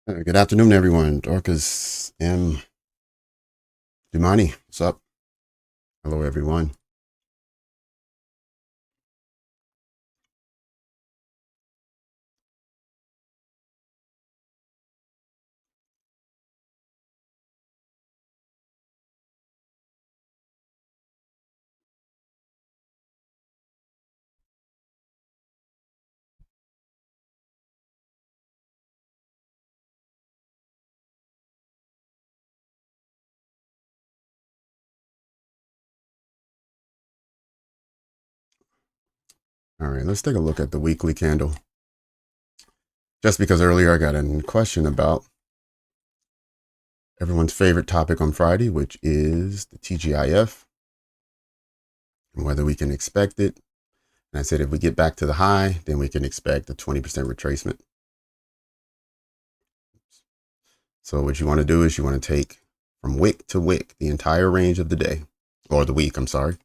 Good afternoon, everyone. Dorcas M. Dumani, what's up? Hello, everyone. All right, let's take a look at the weekly candle. Just because earlier I got a question about everyone's favorite topic on Friday, which is the TGIF and whether we can expect it. And I said if we get back to the high, then we can expect a 20% retracement. So what you want to do is you want to take from wick to wick the entire range of the day, or the week, I'm sorry.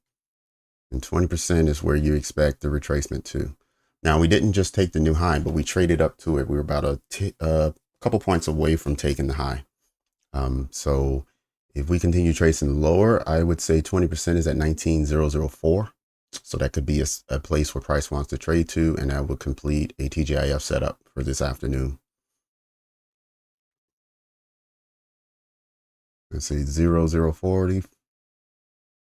And 20% is where you expect the retracement to. Now, we didn't just take the new high, but we traded up to it. We were about a couple points away from taking the high. So if we continue tracing lower, I would say 20% is at 19,004. So that could be a place where price wants to trade to, and that would complete a TGIF setup for this afternoon. Let's see, 0,040.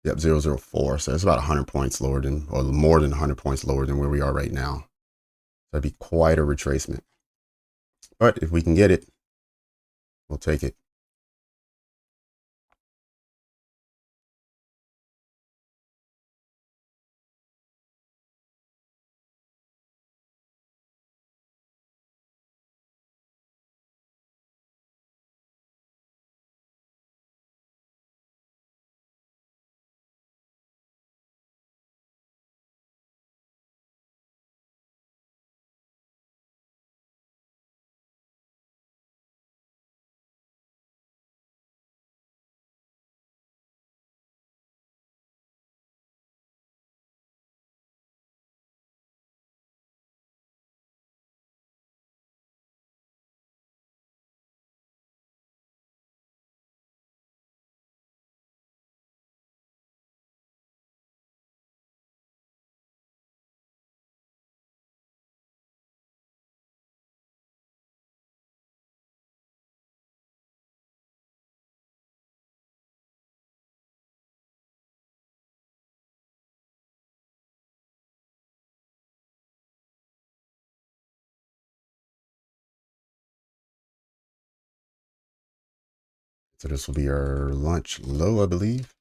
Yep, 0,004. So it's about 100 points lower than, or more than 100 points lower than where we are right now. So that'd be quite a retracement. But if we can get it, we'll take it. So this will be our lunch low, I believe.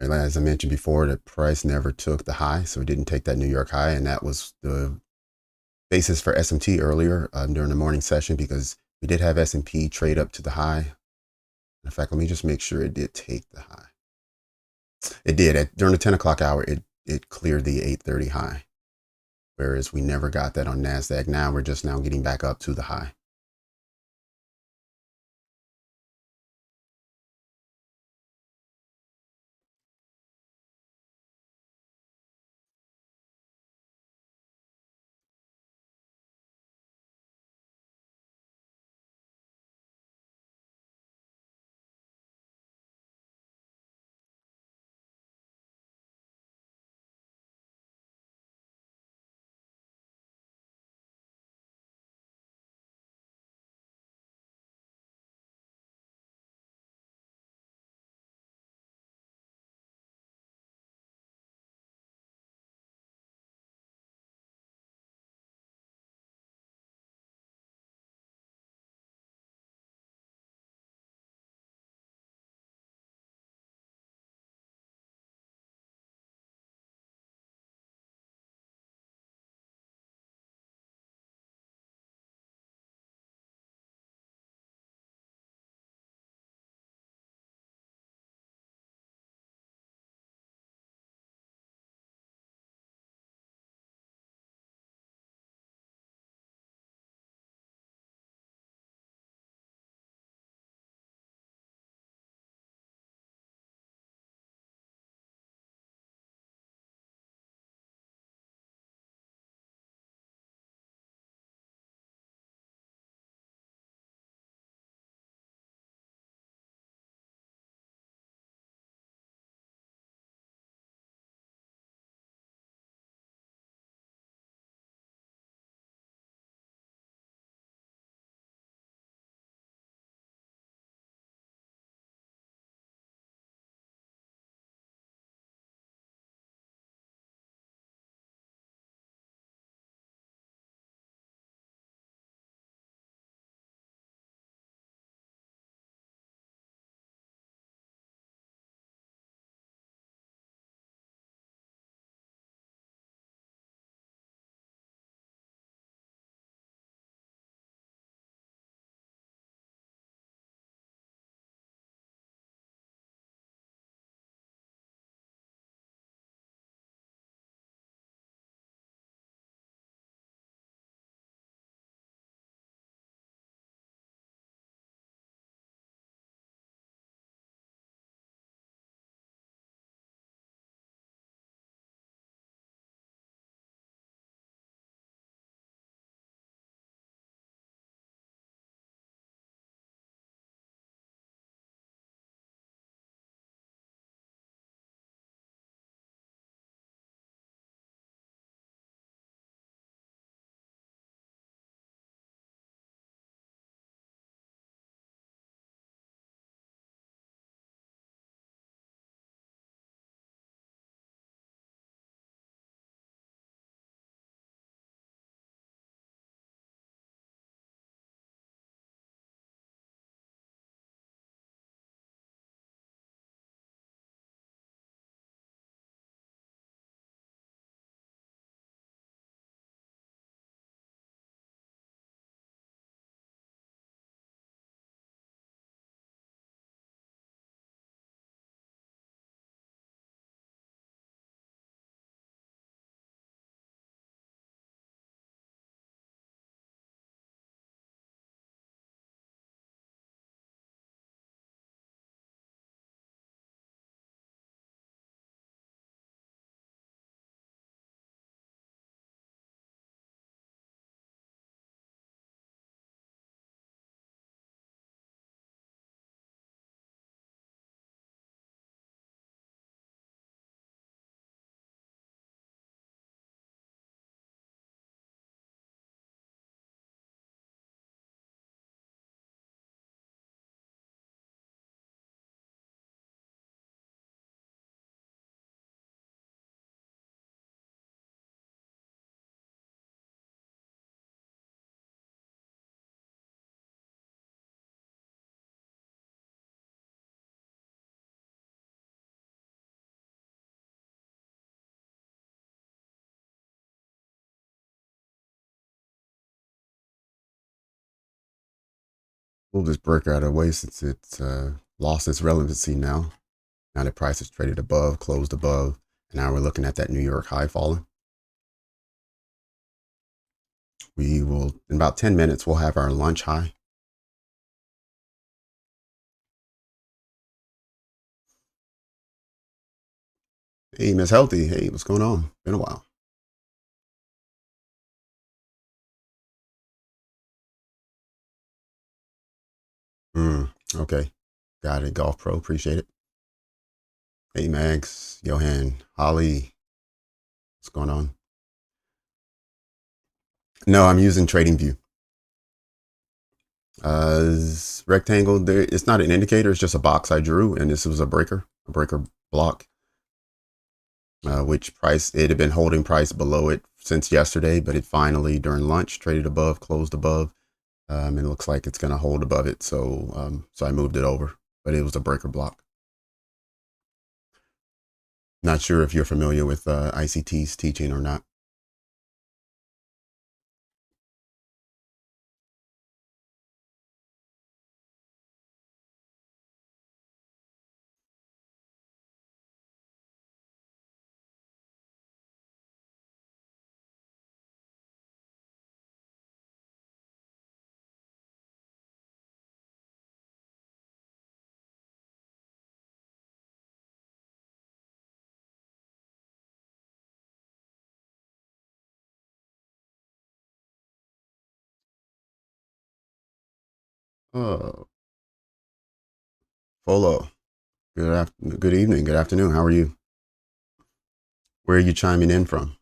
And as I mentioned before, the price never took the high, so it didn't take that New York high, and that was the basis for SMT earlier during the morning session, because we did have S&P trade up to the high. In fact, let me just make sure it did take the high. It did. During the 10 o'clock hour, it cleared the 830 high, whereas we never got that on Nasdaq. Now we're just now getting back up to the high. Move this breaker out of the way since it's lost its relevancy now. Now the price is traded above, closed above, and now we're looking at that New York high falling. We will, in about 10 minutes, we'll have our lunch high. Hey, Miss Healthy. Hey, what's going on? Been a while. Okay. Got it. Golf Pro. Appreciate it. Hey, Max, Johan, Holly. What's going on? No, I'm using TradingView. Rectangle there. It's not an indicator. It's just a box I drew, and this was a breaker block. Which price it had been holding price below it since yesterday, but it finally during lunch traded above, closed above, and it looks like it's going to hold above it. So I moved it over, but it was a breaker block. Not sure if you're familiar with ICT's teaching or not. Oh, Folo. Good evening. Good afternoon. How are you? Where are you chiming in from?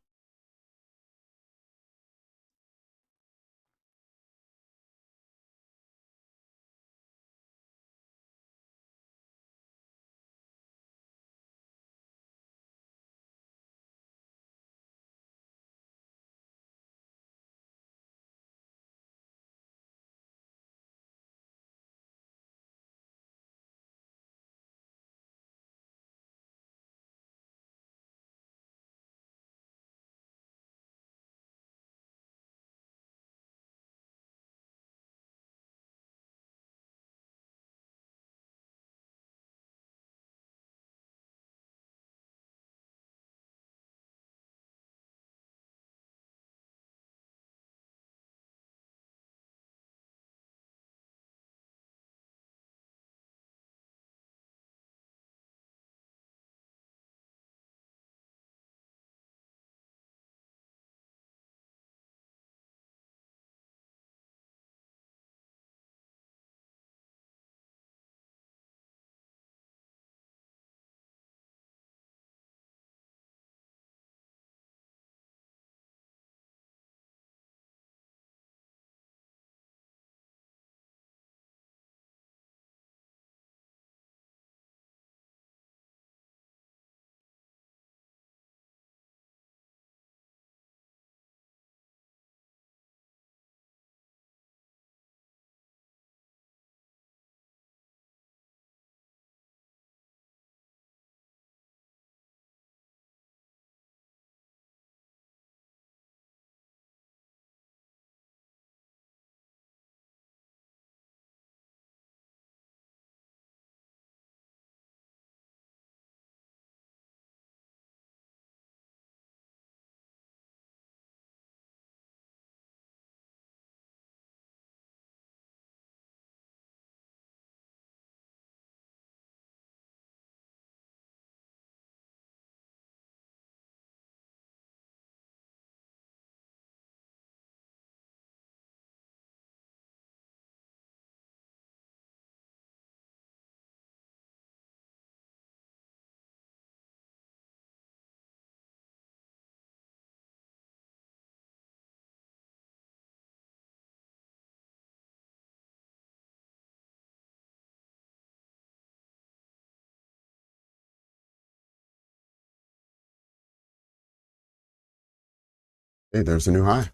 Hey, there's a new high.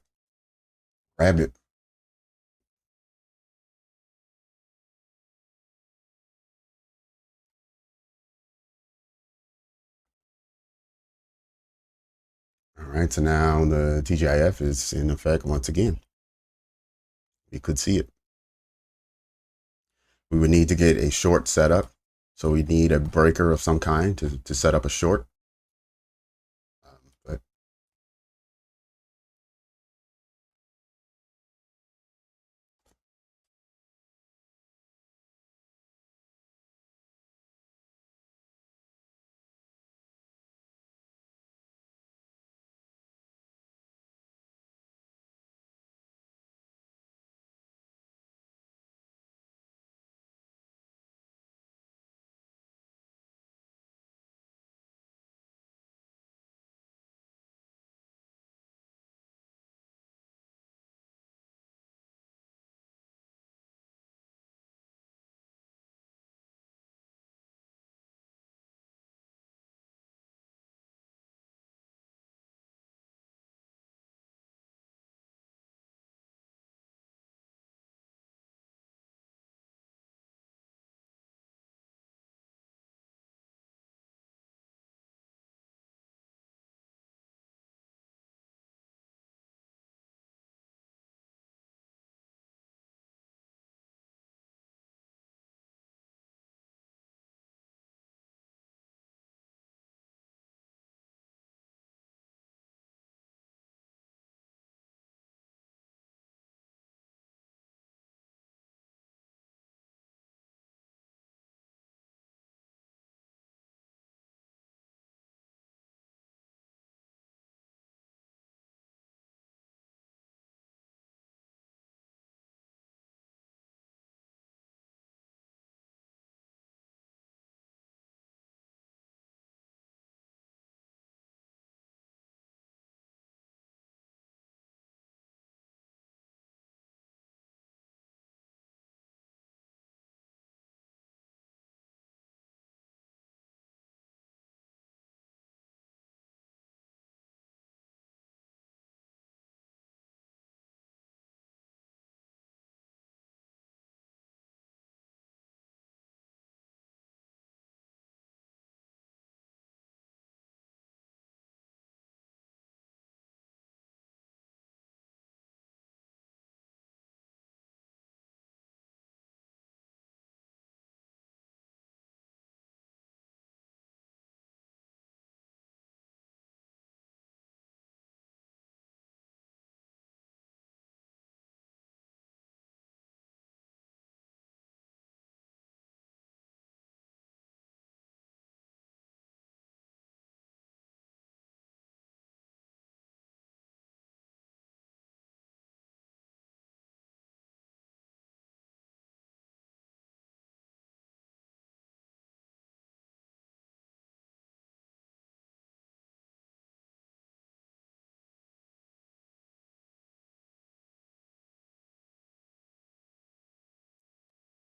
Grab it. All right, so now the TGIF is in effect once again. You could see it. We would need to get a short setup. So we need a breaker of some kind to set up a short. But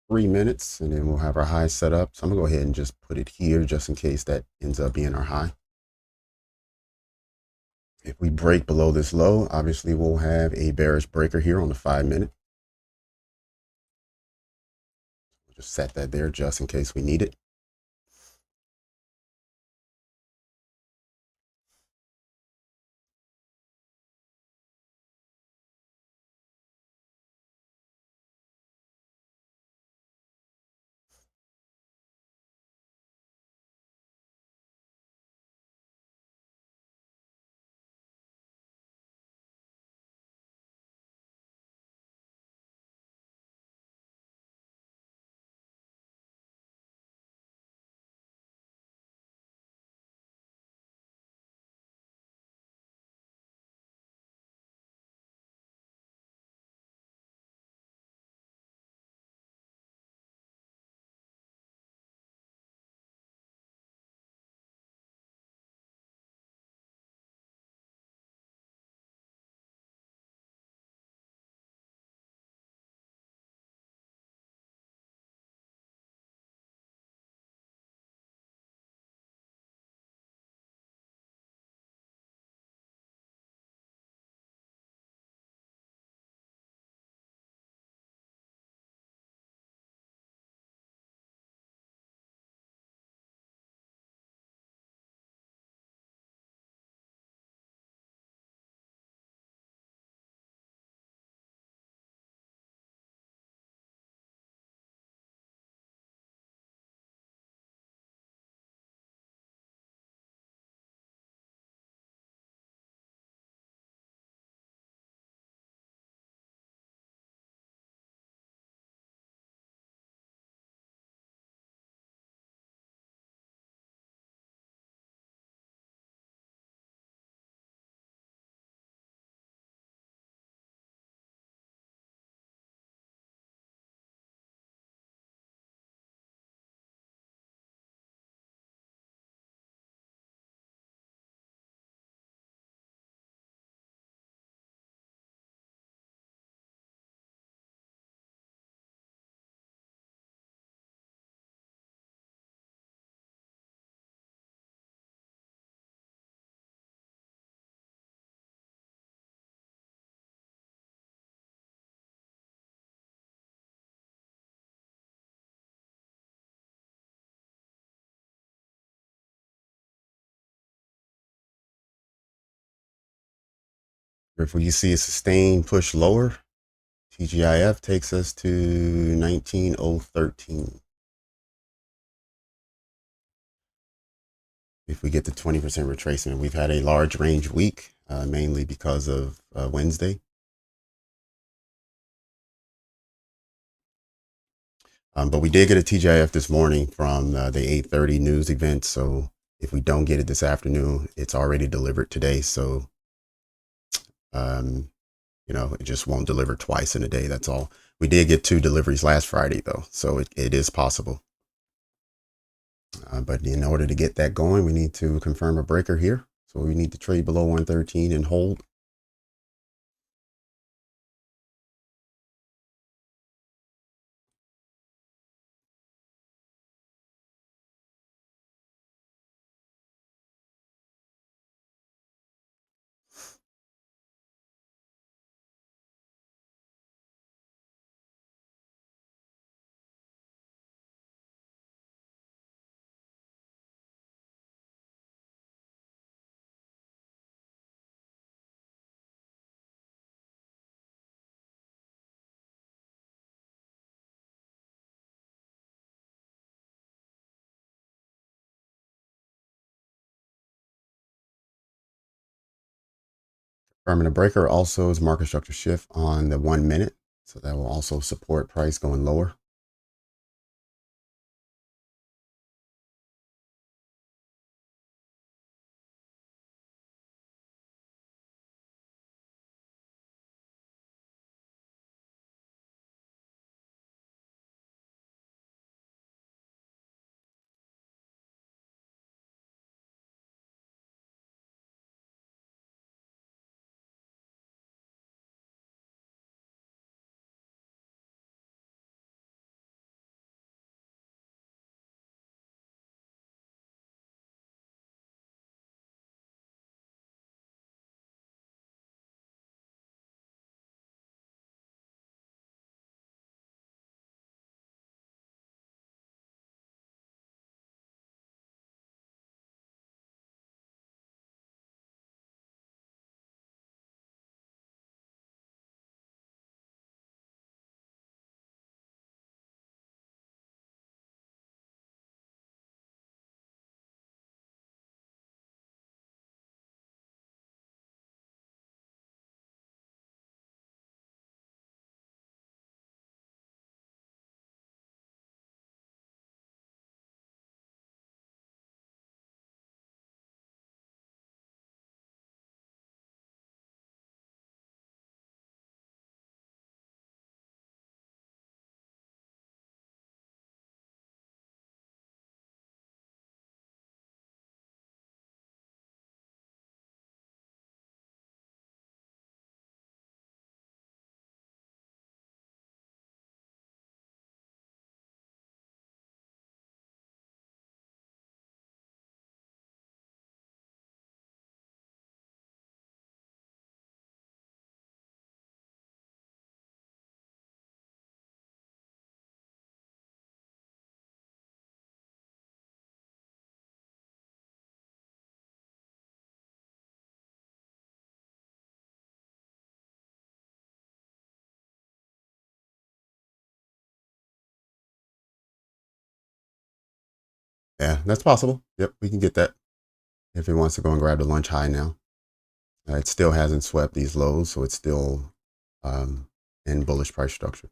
3 minutes, and then we'll have our high set up. So I'm gonna go ahead and just put it here just in case that ends up being our high. If we break below this low, obviously we'll have a bearish breaker here on the 5 minute. We'll just set that there just in case we need it. If we see a sustained push lower, TGIF takes us to 19,013. If we get the 20% retracement, we've had a large range week, mainly because of Wednesday. But we did get a TGIF this morning from the 8:30 news event. So if we don't get it this afternoon, it's already delivered today. So, it just won't deliver twice in a day. That's all. We did get 2 deliveries last Friday, though. So it is possible. But in order to get that going, we need to confirm a breaker here. So we need to trade below 113 and hold. Confirming a breaker also is market structure shift on the 1 minute. So that will also support price going lower. Yeah, that's possible. Yep, we can get that if it wants to go and grab the lunch high now. It still hasn't swept these lows, so it's still in bullish price structure.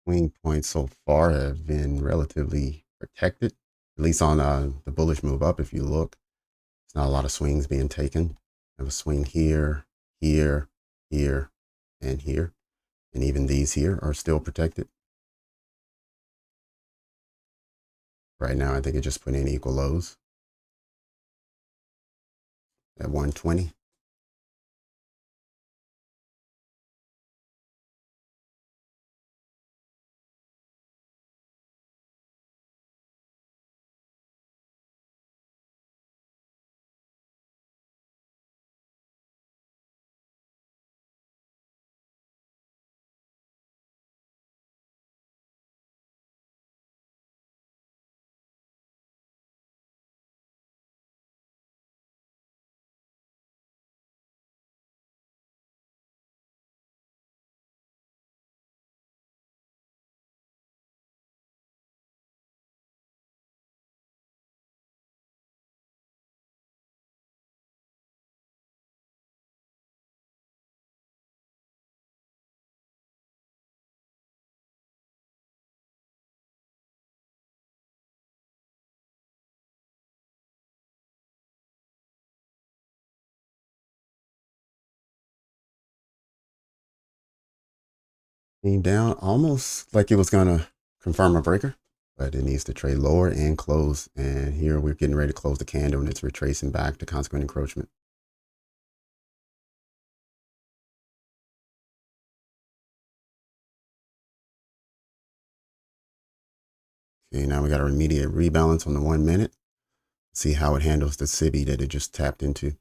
Swing points so far have been relatively protected, at least on the bullish move up. If you look, there's not a lot of swings being taken. I have a swing here, here, here, and here. And even these here are still protected. Right now, I think it just put in equal lows at 120. Came down almost like it was going to confirm a breaker, but it needs to trade lower and close. And here we're getting ready to close the candle and it's retracing back to consequent encroachment. Okay, now we got a immediate rebalance on the 1 minute. See how it handles the SIBI that it just tapped into.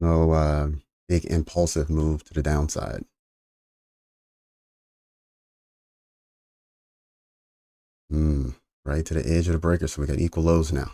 No big impulsive move to the downside. Right to the edge of the breaker. So we got equal lows now.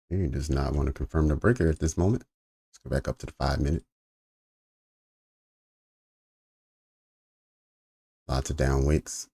He does not want to confirm the breaker at this moment. Let's go back up to the 5-minute. Lots of down wicks.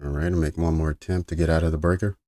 All right, I'll make one more attempt to get out of the breaker.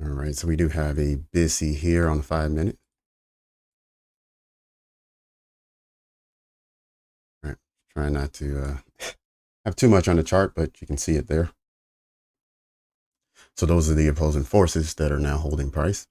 All right, so we do have a busy here on the 5-minute. All right, try not to have too much on the chart, but you can see it there. So those are the opposing forces that are now holding price.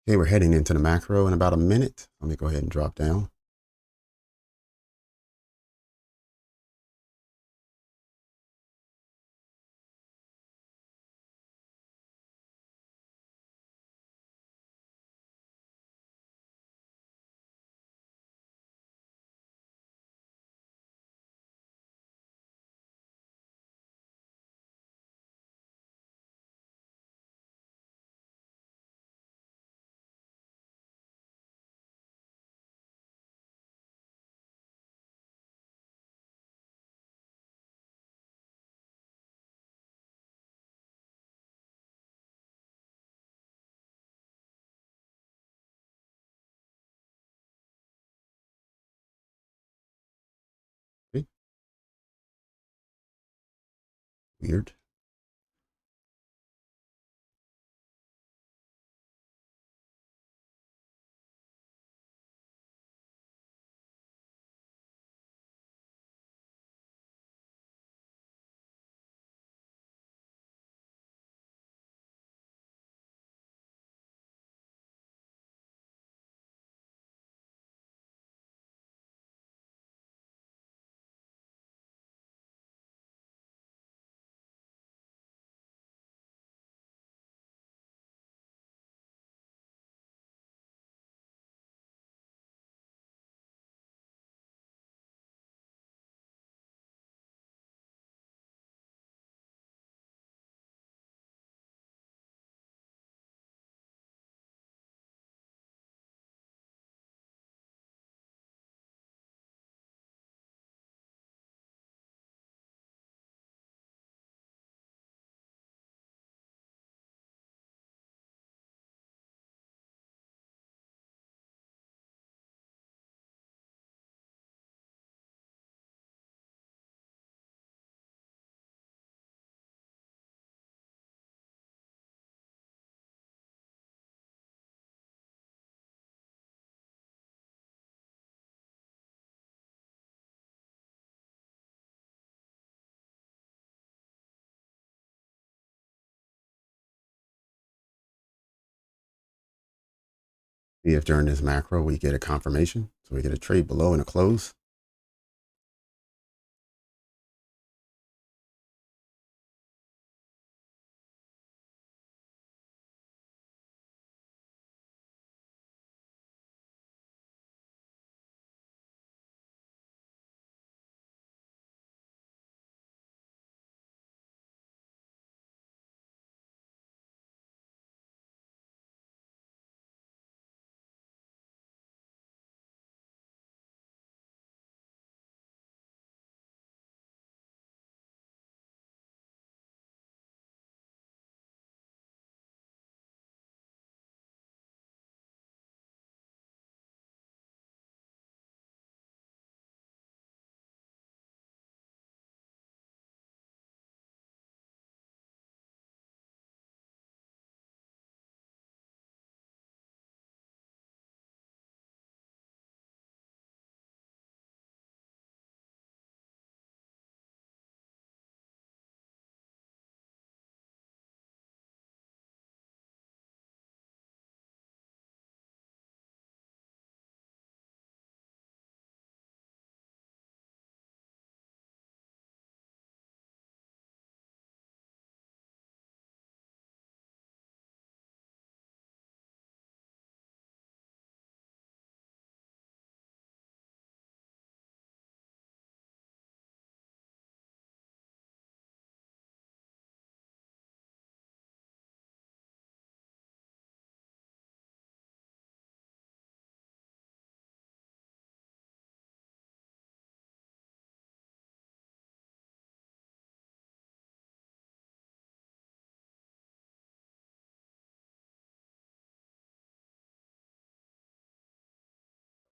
Okay, we're heading into the macro in about a minute. Let me go ahead and drop down. Okay. Weird. See if during this macro we get a confirmation. So we get a trade below and a close.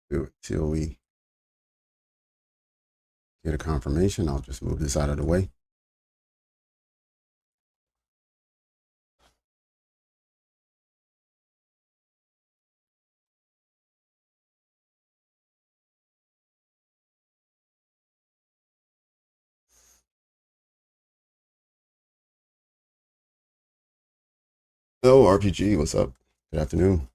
Do it till we get a confirmation. I'll just move this out of the way. Hello, RPG. What's up? Good afternoon.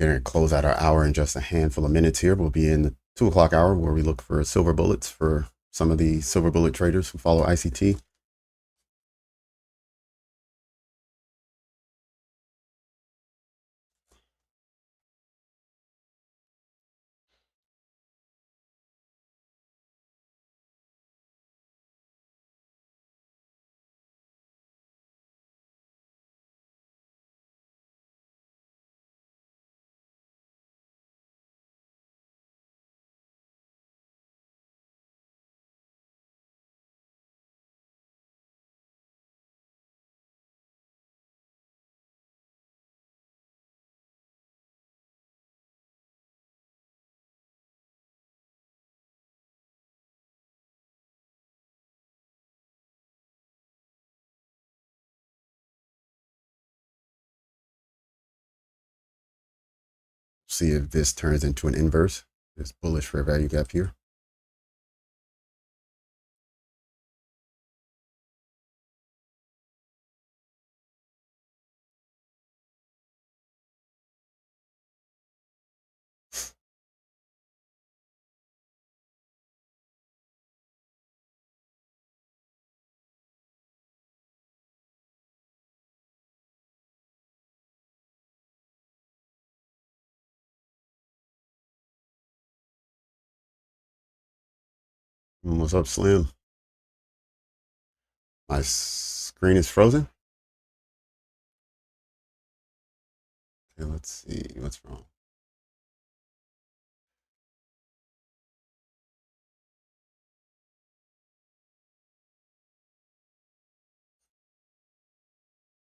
Gonna close out our hour in just a handful of minutes here. We'll be in the 2 o'clock hour where we look for silver bullets for some of the silver bullet traders who follow ICT. See if this turns into an inverse, this bullish fair value gap here. What's up, Slim? My screen is frozen. Okay, let's see what's wrong.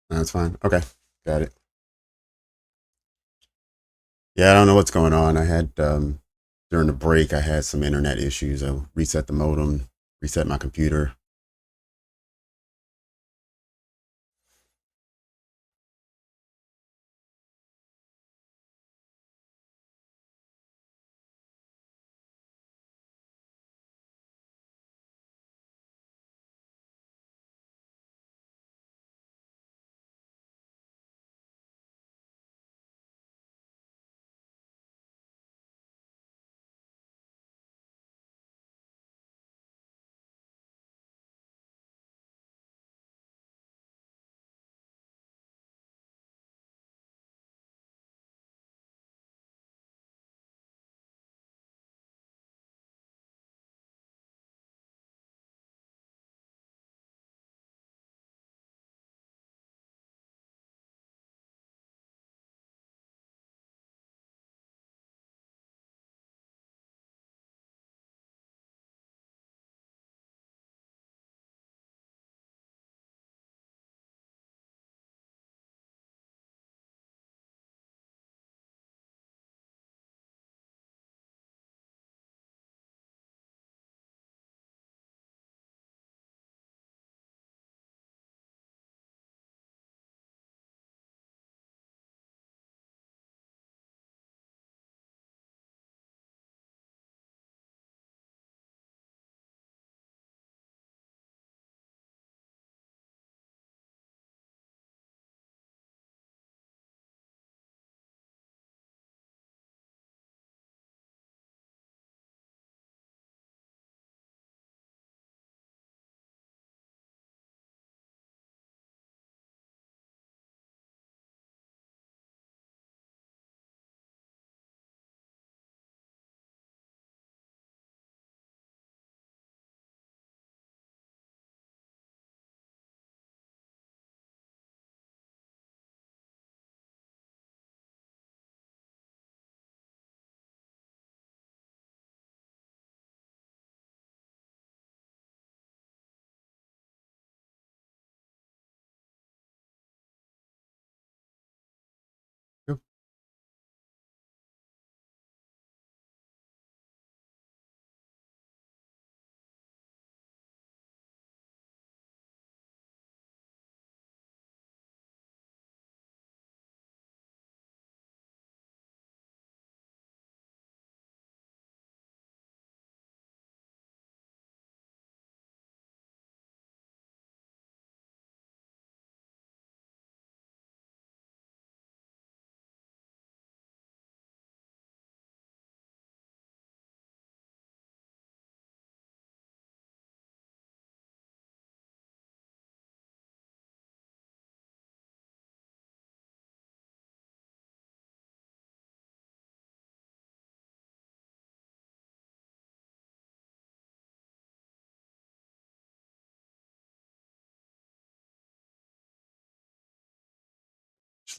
That's fine. Okay, got it. Yeah, I don't know what's going on. I had during the break, I had some internet issues. I reset the modem, reset my computer.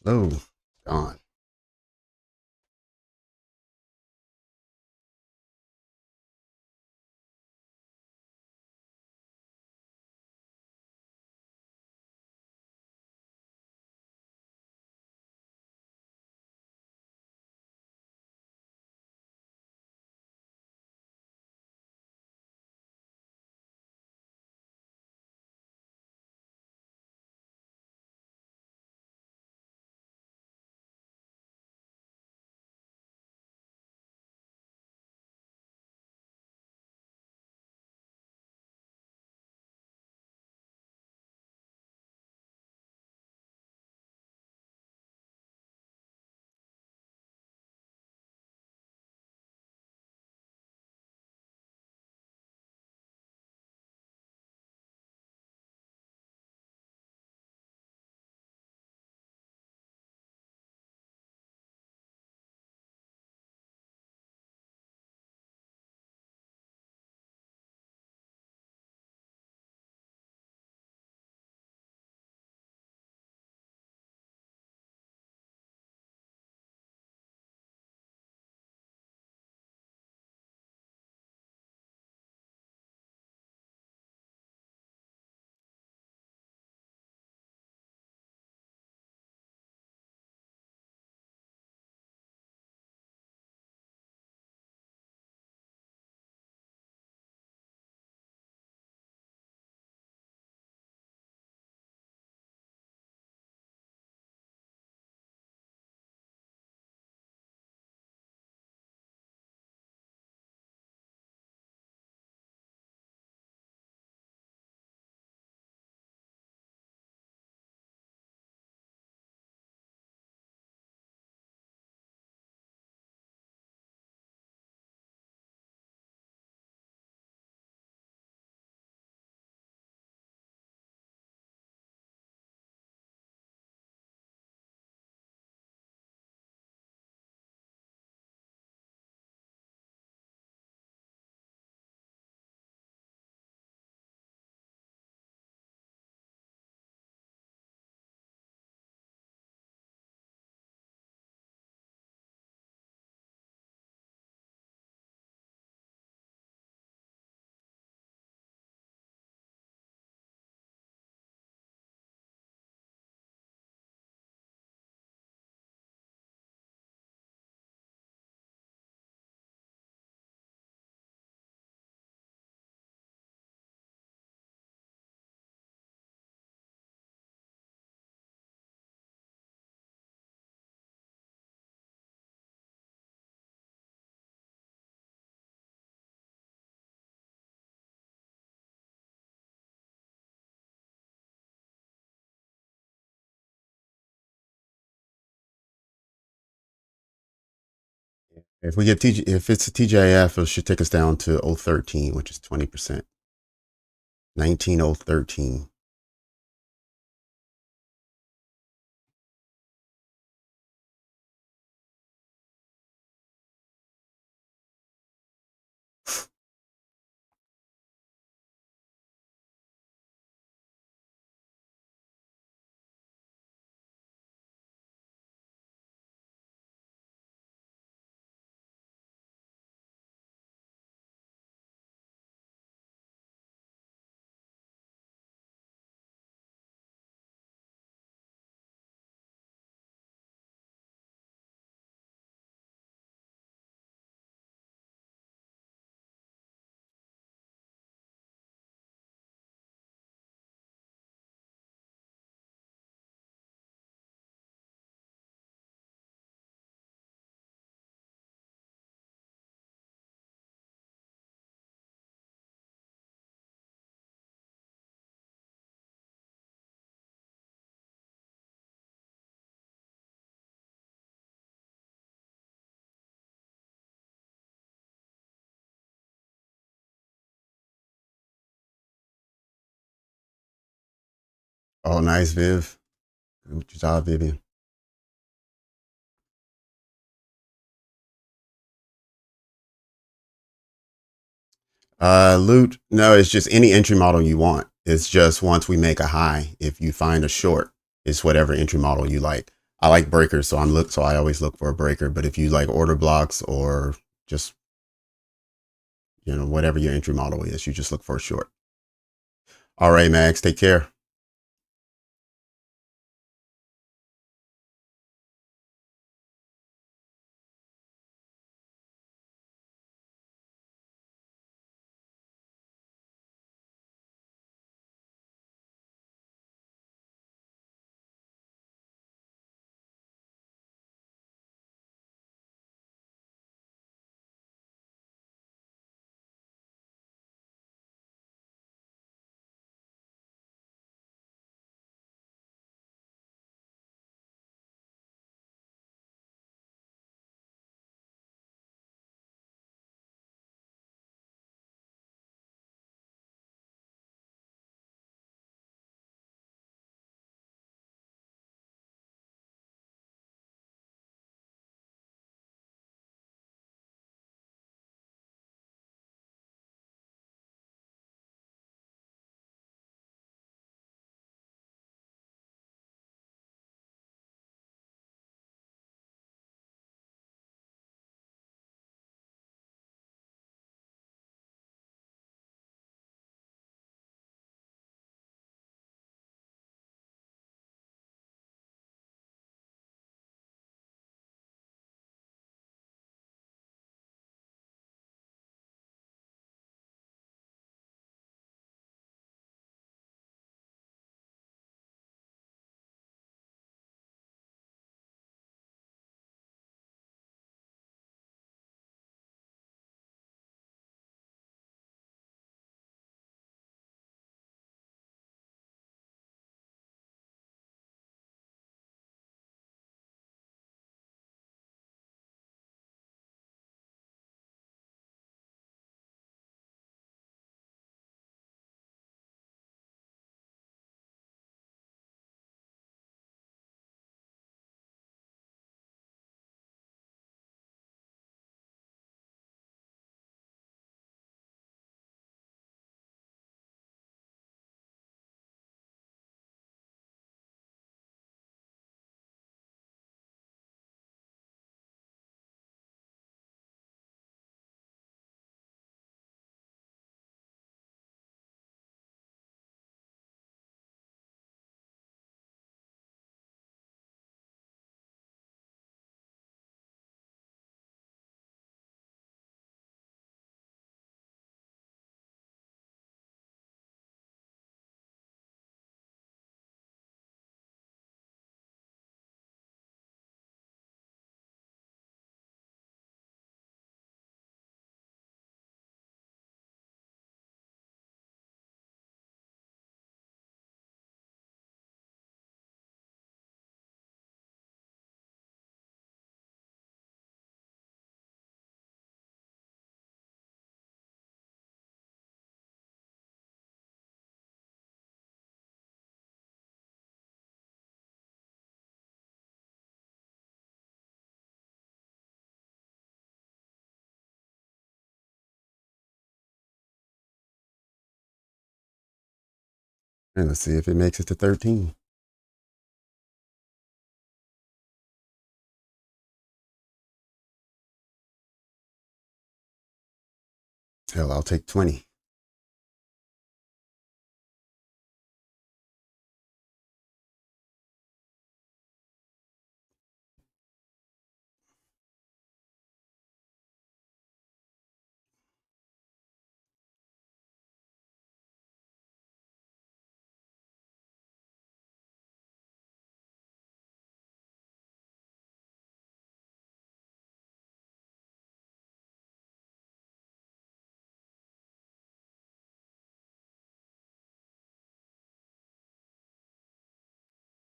Slow. Gone. If we get if it's a TGIF, it should take us down to 013, which is 20%. 19013. Oh, nice, Viv. Good job, Vivian. Loot. No, it's just any entry model you want. It's just once we make a high, if you find a short, it's whatever entry model you like. I like breakers, so I always look for a breaker. But if you like order blocks or just, whatever your entry model is, you just look for a short. All right, Max, take care. And let's see if it makes it to 13. Hell, I'll take 20.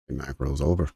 The macro's over.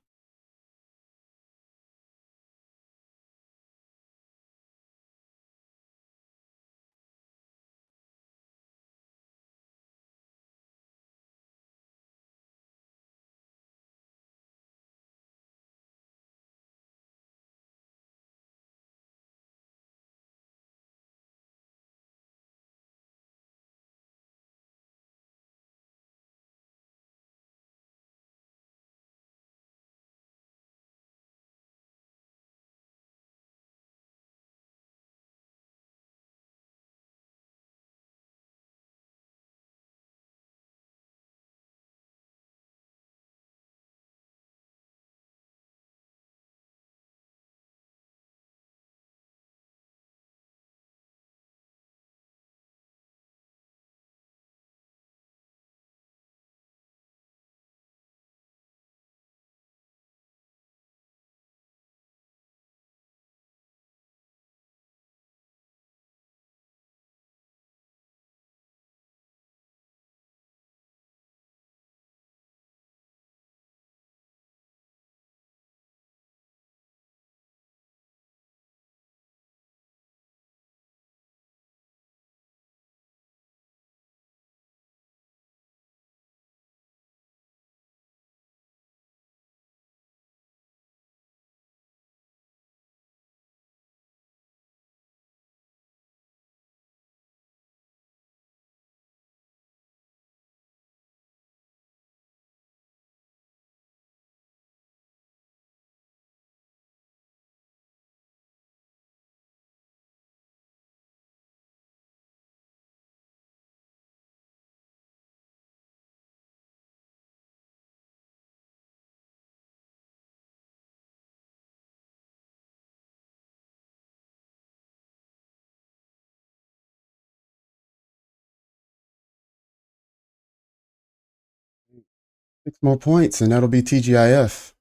6 more points, and that'll be TGIF.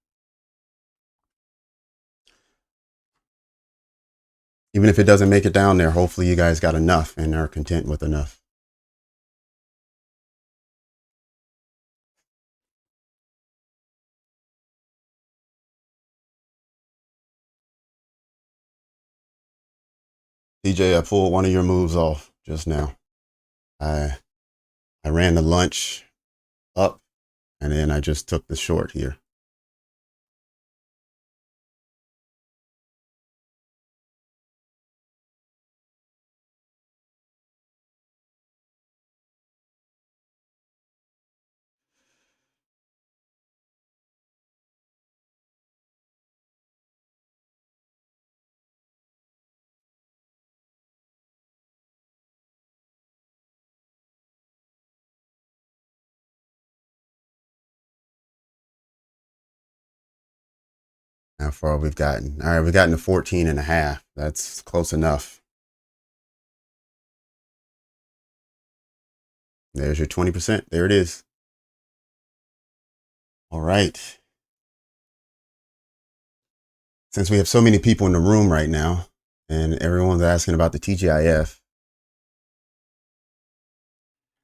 Even if it doesn't make it down there, hopefully you guys got enough and are content with enough. DJ, I pulled one of your moves off just now. I ran the lunch up, and then I just took the short here. How far we've gotten? All right, we've gotten to 14 and a half. That's close enough. There's your 20%. There it is. All right. Since we have so many people in the room right now and everyone's asking about the TGIF,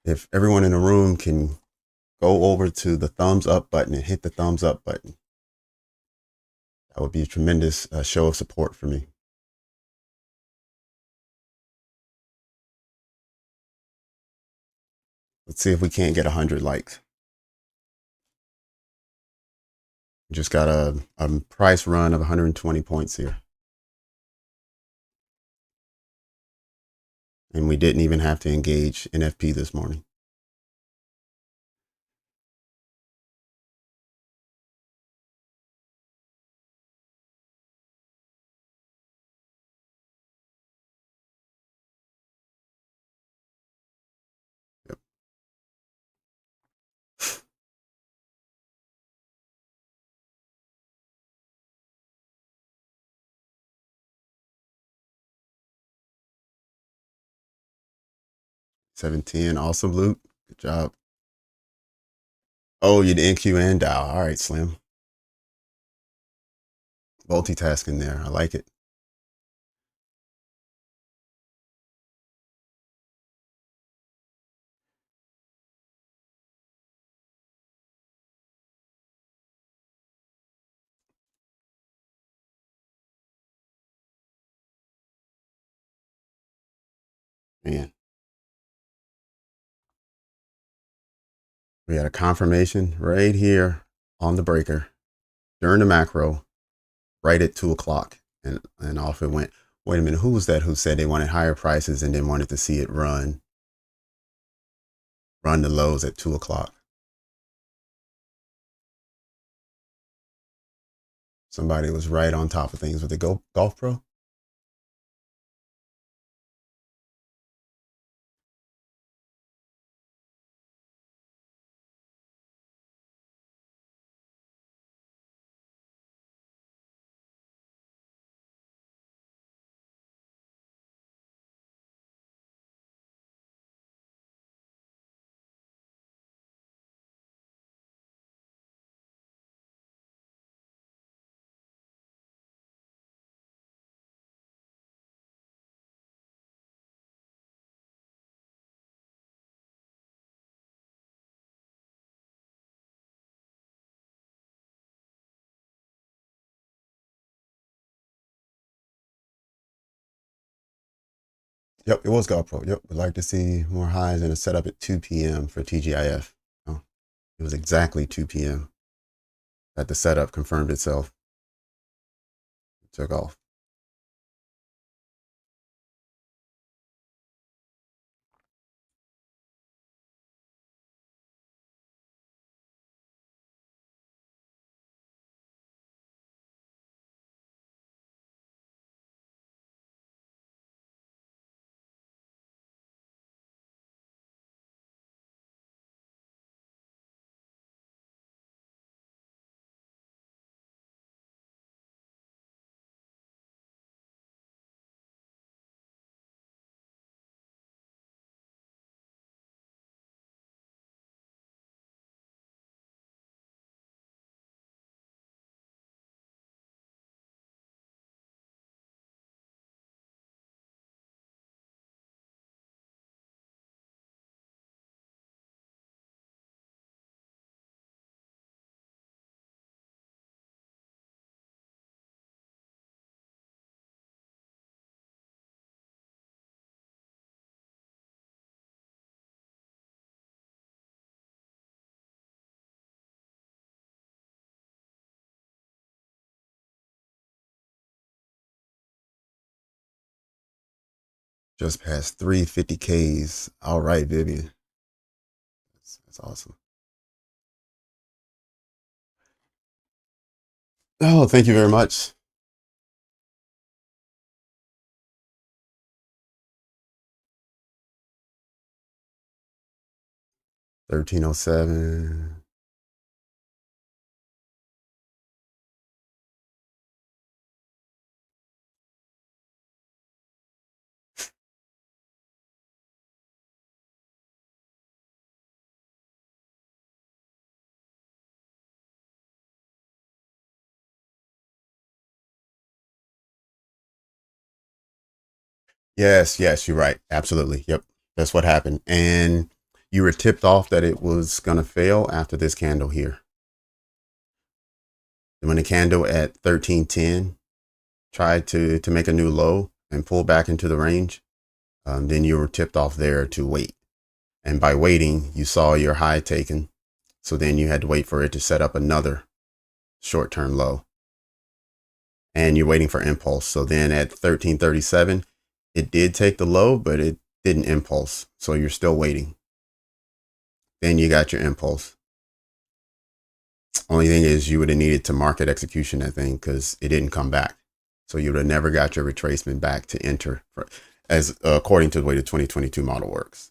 if everyone in the room can go over to the thumbs up button and hit the thumbs up button, that would be a tremendous show of support for me. Let's see if we can't get 100 likes. Just got a price run of 120 points here. And we didn't even have to engage NFP this morning. Yep. $7.10, awesome loot. Good job. Oh, you did NQ and Dow. All right, Slim. Multitasking there. I like it. Man. We had a confirmation right here on the breaker during the macro, right at 2 o'clock. And off it went. Wait a minute, who was that who said they wanted higher prices and then wanted to see it run the lows at 2 o'clock? Somebody was right on top of things with the Golf Pro. Yep, it was Golf Pro. Yep, we'd like to see more highs and a setup at 2 p.m. for TGIF. Oh, it was exactly 2 p.m. that the setup confirmed itself. It took off. Just past 350Ks. All right, Vivian. That's awesome. Oh, thank you very much. 1307. Yes, yes, you're right. Absolutely. Yep. That's what happened. And you were tipped off that it was going to fail after this candle here. And when the candle at 1310 tried to make a new low and pull back into the range, then you were tipped off there to wait. And by waiting, you saw your high taken. So then you had to wait for it to set up another short-term low. And you're waiting for impulse. So then at 1337, it did take the low, but it didn't impulse. So you're still waiting. Then you got your impulse. Only thing is you would have needed to market execution that thing because it didn't come back. So you would have never got your retracement back to enter as according to the way the 2022 model works.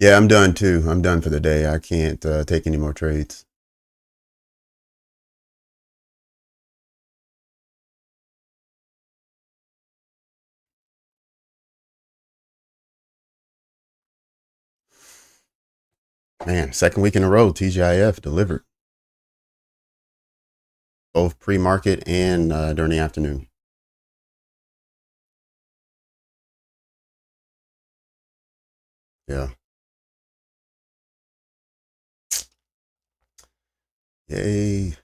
Yeah, I'm done too. I'm done for the day. I can't take any more trades. Man, second week in a row, TGIF delivered both pre-market and during the afternoon. Yeah. Yay.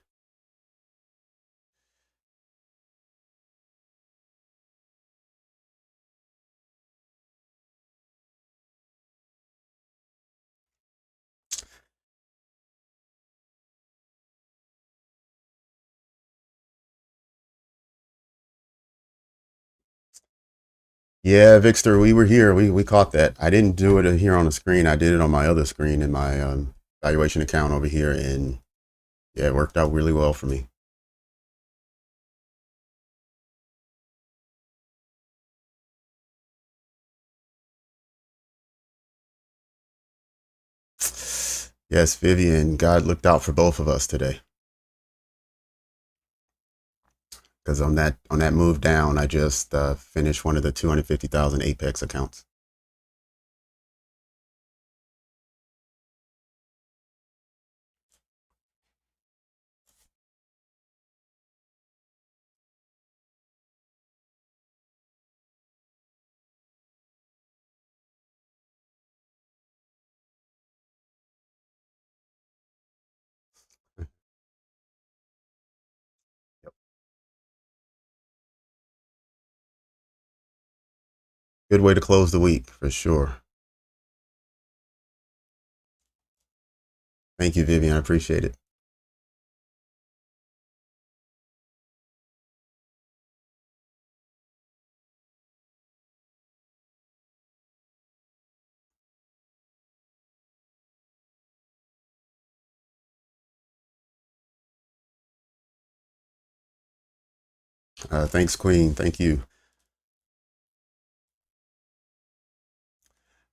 Yeah, Victor, we were here. We caught that. I didn't do it here on the screen. I did it on my other screen in my valuation account over here, and yeah, it worked out really well for me. Yes, Vivian, God looked out for both of us today. Because on that move down, I just finished one of the 250,000 Apex accounts. Good way to close the week for sure. Thank you, Vivian. I appreciate it. Thanks, Queen. Thank you.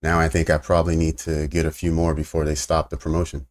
Now I think I probably need to get a few more before they stop the promotion.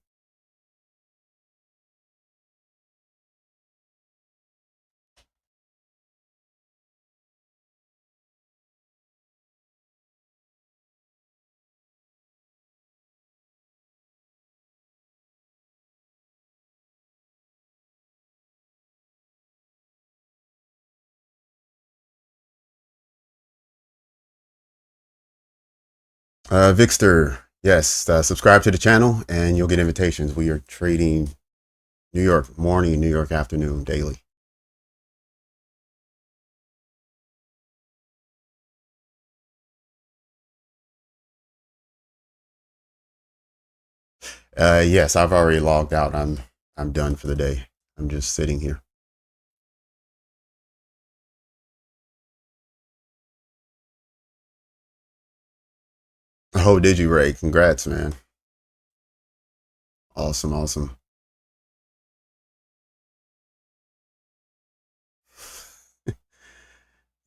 Victor, yes, subscribe to the channel and you'll get invitations. We are trading New York morning, New York afternoon daily. Yes, I've already logged out. I'm done for the day. I'm just sitting here. Oh, did you, Ray? Congrats, man. Awesome, awesome.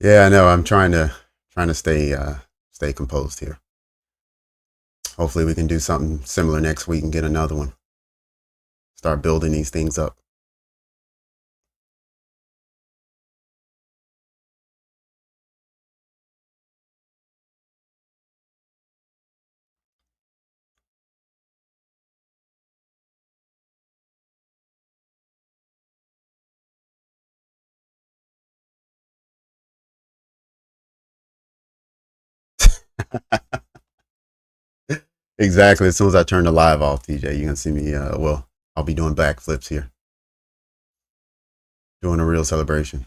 Yeah, I know. I'm trying to stay composed here. Hopefully, we can do something similar next week and get another one. Start building these things up. Exactly. As soon as I turn the live off, TJ, you can see me. Well, I'll be doing backflips here, doing a real celebration.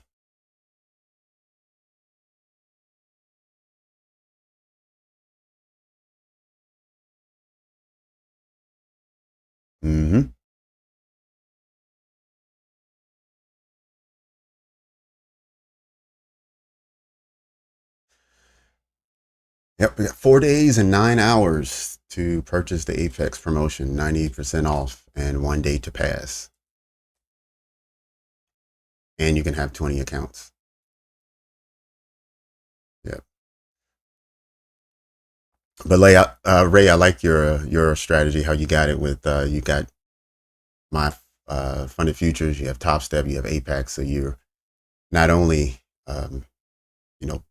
Mm-hmm. Yep, we got 4 days and 9 hours to purchase the Apex promotion, 90% off, and 1 day to pass. And you can have 20 accounts. Yep. But Ray, I like your strategy. How you got it with you got my funded futures. You have Topstep. You have Apex. So you're not only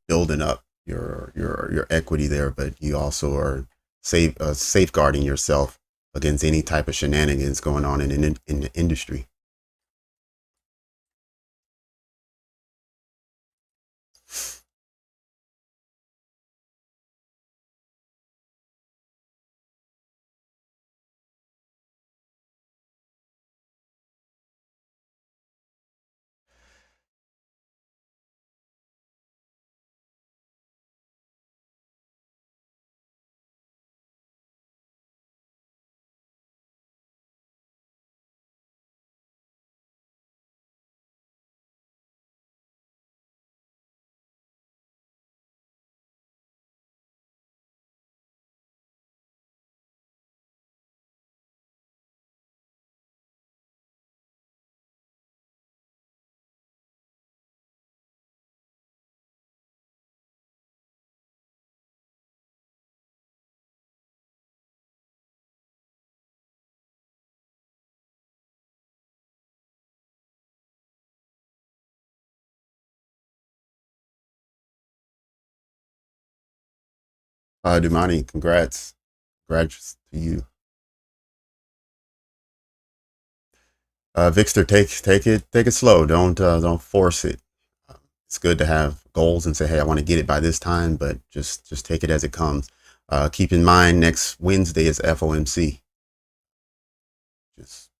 building up your equity there, but you also are safeguarding yourself against any type of shenanigans going on in the industry. Dumani, congrats to you. Victor, take it slow. Don't force it. It's good to have goals and say, hey, I want to get it by this time, but just take it as it comes. Keep in mind, next Wednesday is FOMC. Just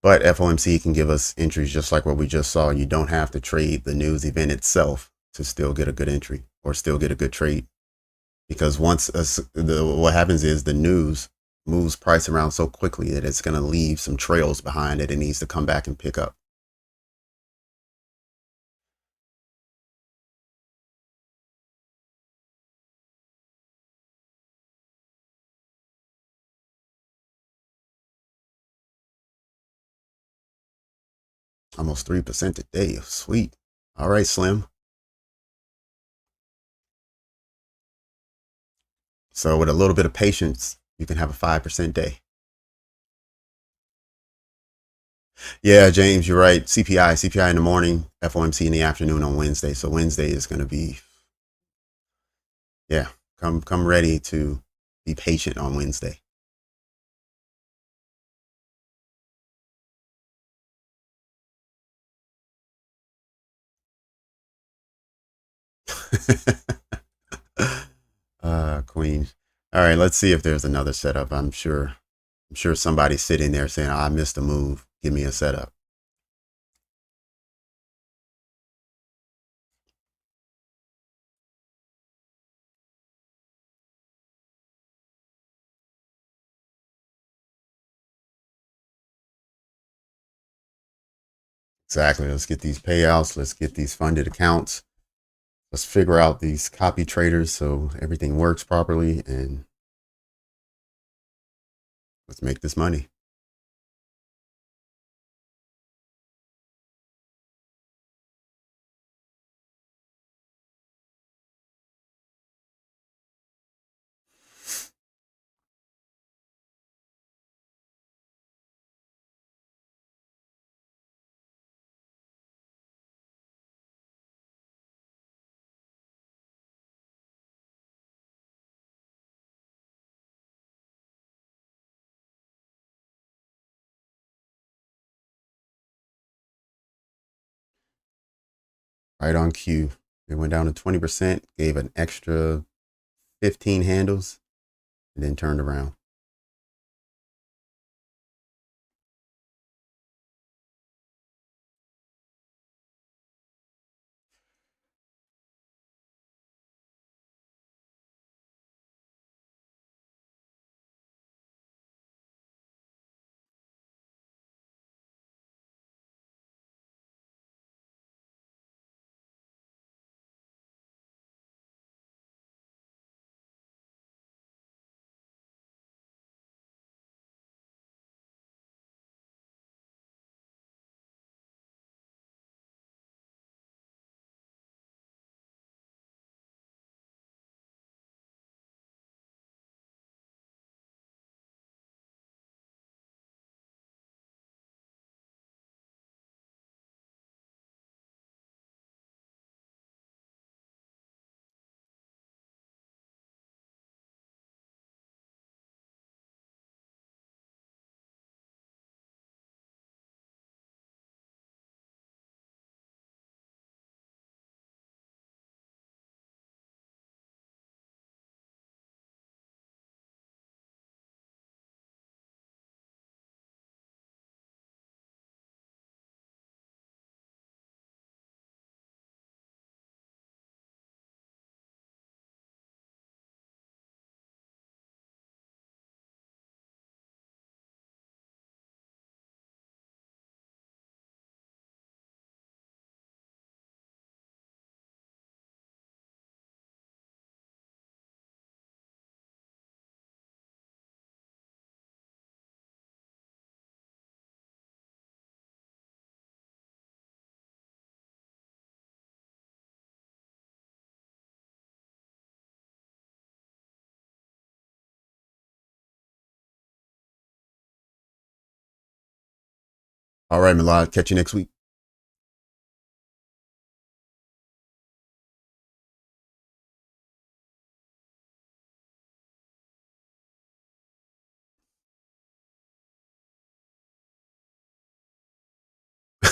But FOMC can give us entries just like what we just saw. You don't have to trade the news event itself to still get a good entry or still get a good trade. Because what happens is the news moves price around so quickly that it's going to leave some trails behind that it needs to come back and pick up. Almost 3% today. Sweet. All right, Slim. So with a little bit of patience, you can have a 5% day. Yeah, James, you're right. CPI in the morning, FOMC in the afternoon on Wednesday. So Wednesday is going to be, yeah, come ready to be patient on Wednesday. Queen. All right, let's see if there's another setup. I'm sure somebody's sitting there saying, oh, I missed a move. Give me a setup. Exactly. Let's get these payouts. Let's get these funded accounts. Let's figure out these copy traders so everything works properly, and let's make this money. Right on cue. It went down to 20%, gave an extra 15 handles, and then turned around. All right, Milad. Catch you next week. uh,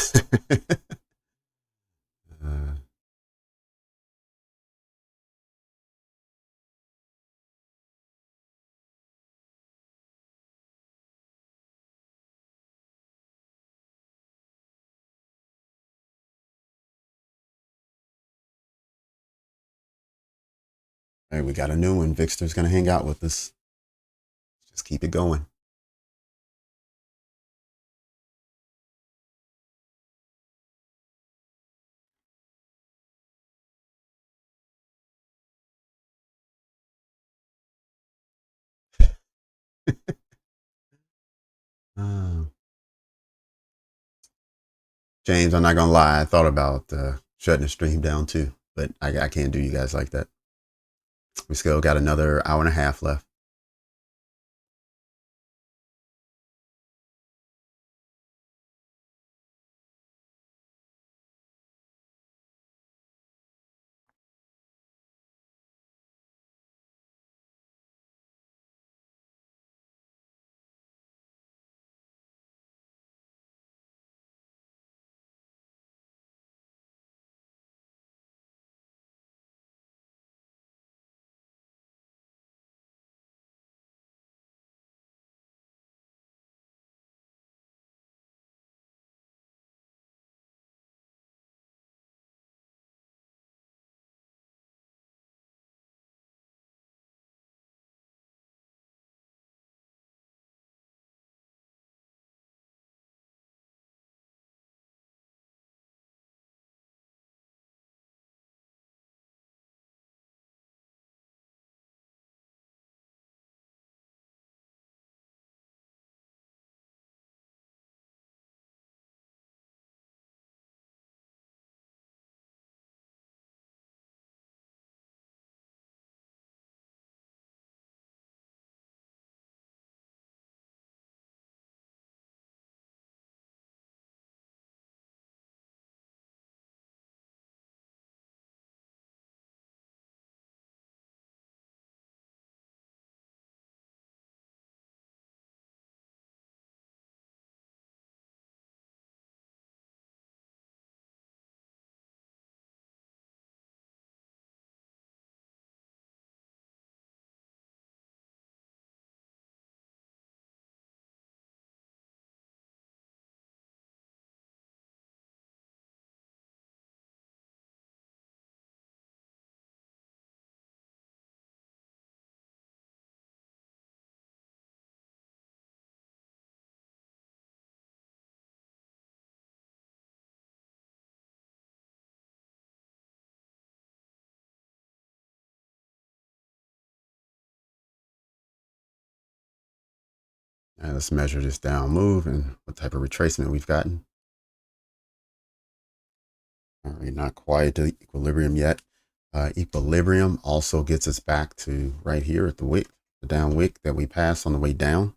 hey, we got a new one. Victor's going to hang out with us. Just keep it going. Uh, James, I'm not going to lie. I thought about shutting the stream down too, but I can't do you guys like that. We still got another hour and a half left. And let's measure this down move and what type of retracement we've gotten. All right, not quite to equilibrium yet. Equilibrium also gets us back to right here at the wick, the down wick that we passed on the way down.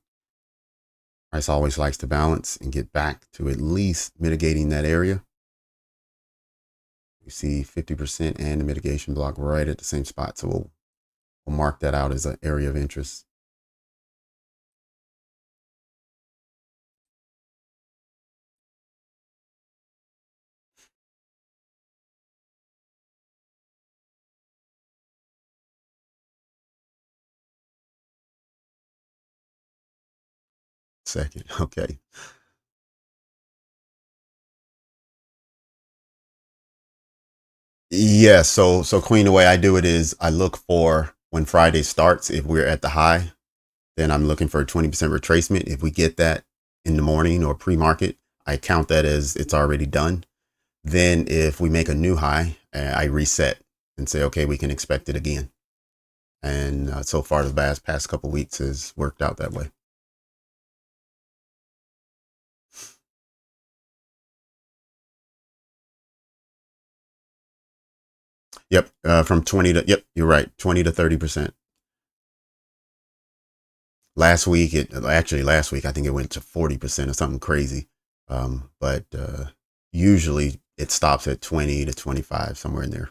Price always likes to balance and get back to at least mitigating that area. You see 50% and the mitigation block right at the same spot. So we'll mark that out as an area of interest. Second, okay. Yeah, so Queen, the way I do it is I look for when Friday starts, if we're at the high, then I'm looking for a 20% retracement. If we get that in the morning or pre-market, I count that as it's already done. Then if we make a new high, I reset and say, okay, we can expect it again. And so far the past couple weeks has worked out that way. Yep, from 20 to, yep, you're right, 20 to 30%. Last week, last week, I think it went to 40% or something crazy. But usually it stops at 20 to 25, somewhere in there.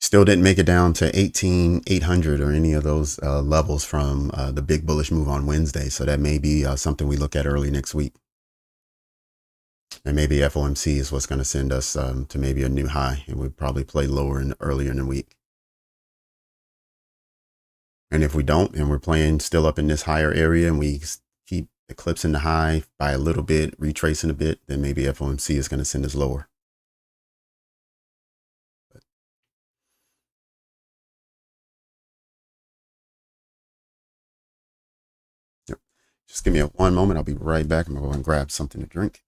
Still didn't make it down to 18,800 or any of those levels from the big bullish move on Wednesday. So that may be something we look at early next week. And maybe FOMC is what's going to send us to maybe a new high, and we'd probably play lower earlier in the week. And if we don't, and we're playing still up in this higher area, and we keep eclipsing the high by a little bit, retracing a bit, then maybe FOMC is going to send us lower. Yep. Just give me one moment. I'll be right back. I'm going to go and grab something to drink.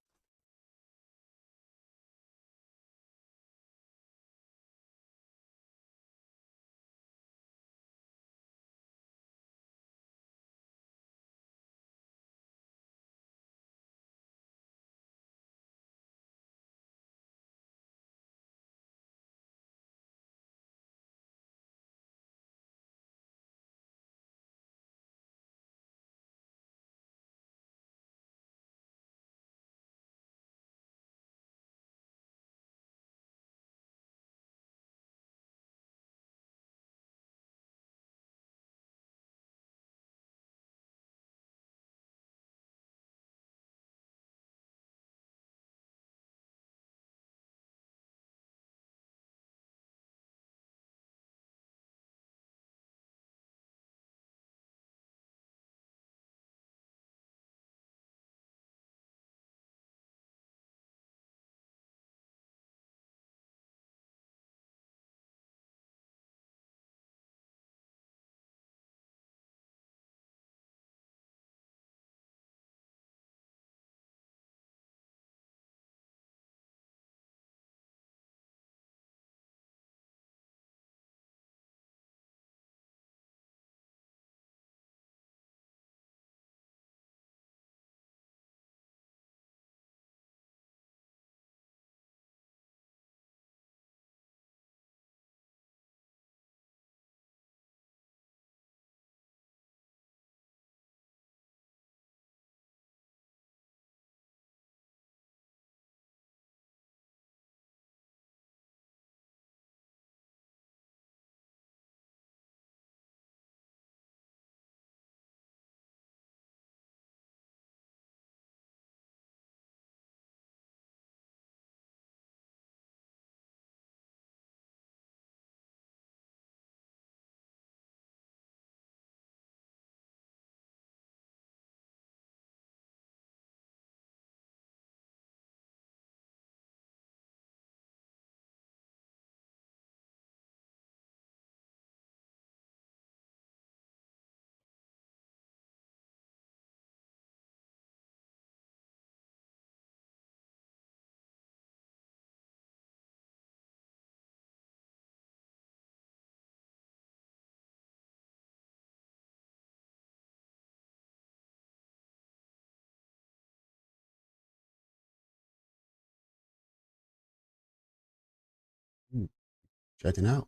checking out.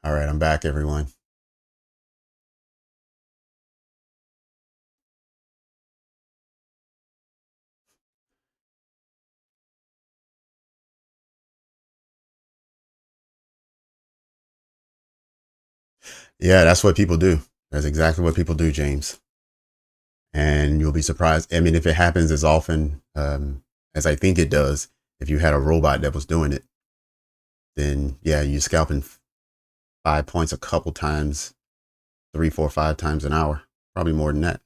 All right, I'm back, everyone. Yeah, that's what people do. That's exactly what people do, James. And you'll be surprised. I mean, if it happens as often as I think it does, if you had a robot that was doing it, then yeah, you're scalping 5 points a couple times, 3, 4, 5 times an hour, probably more than that.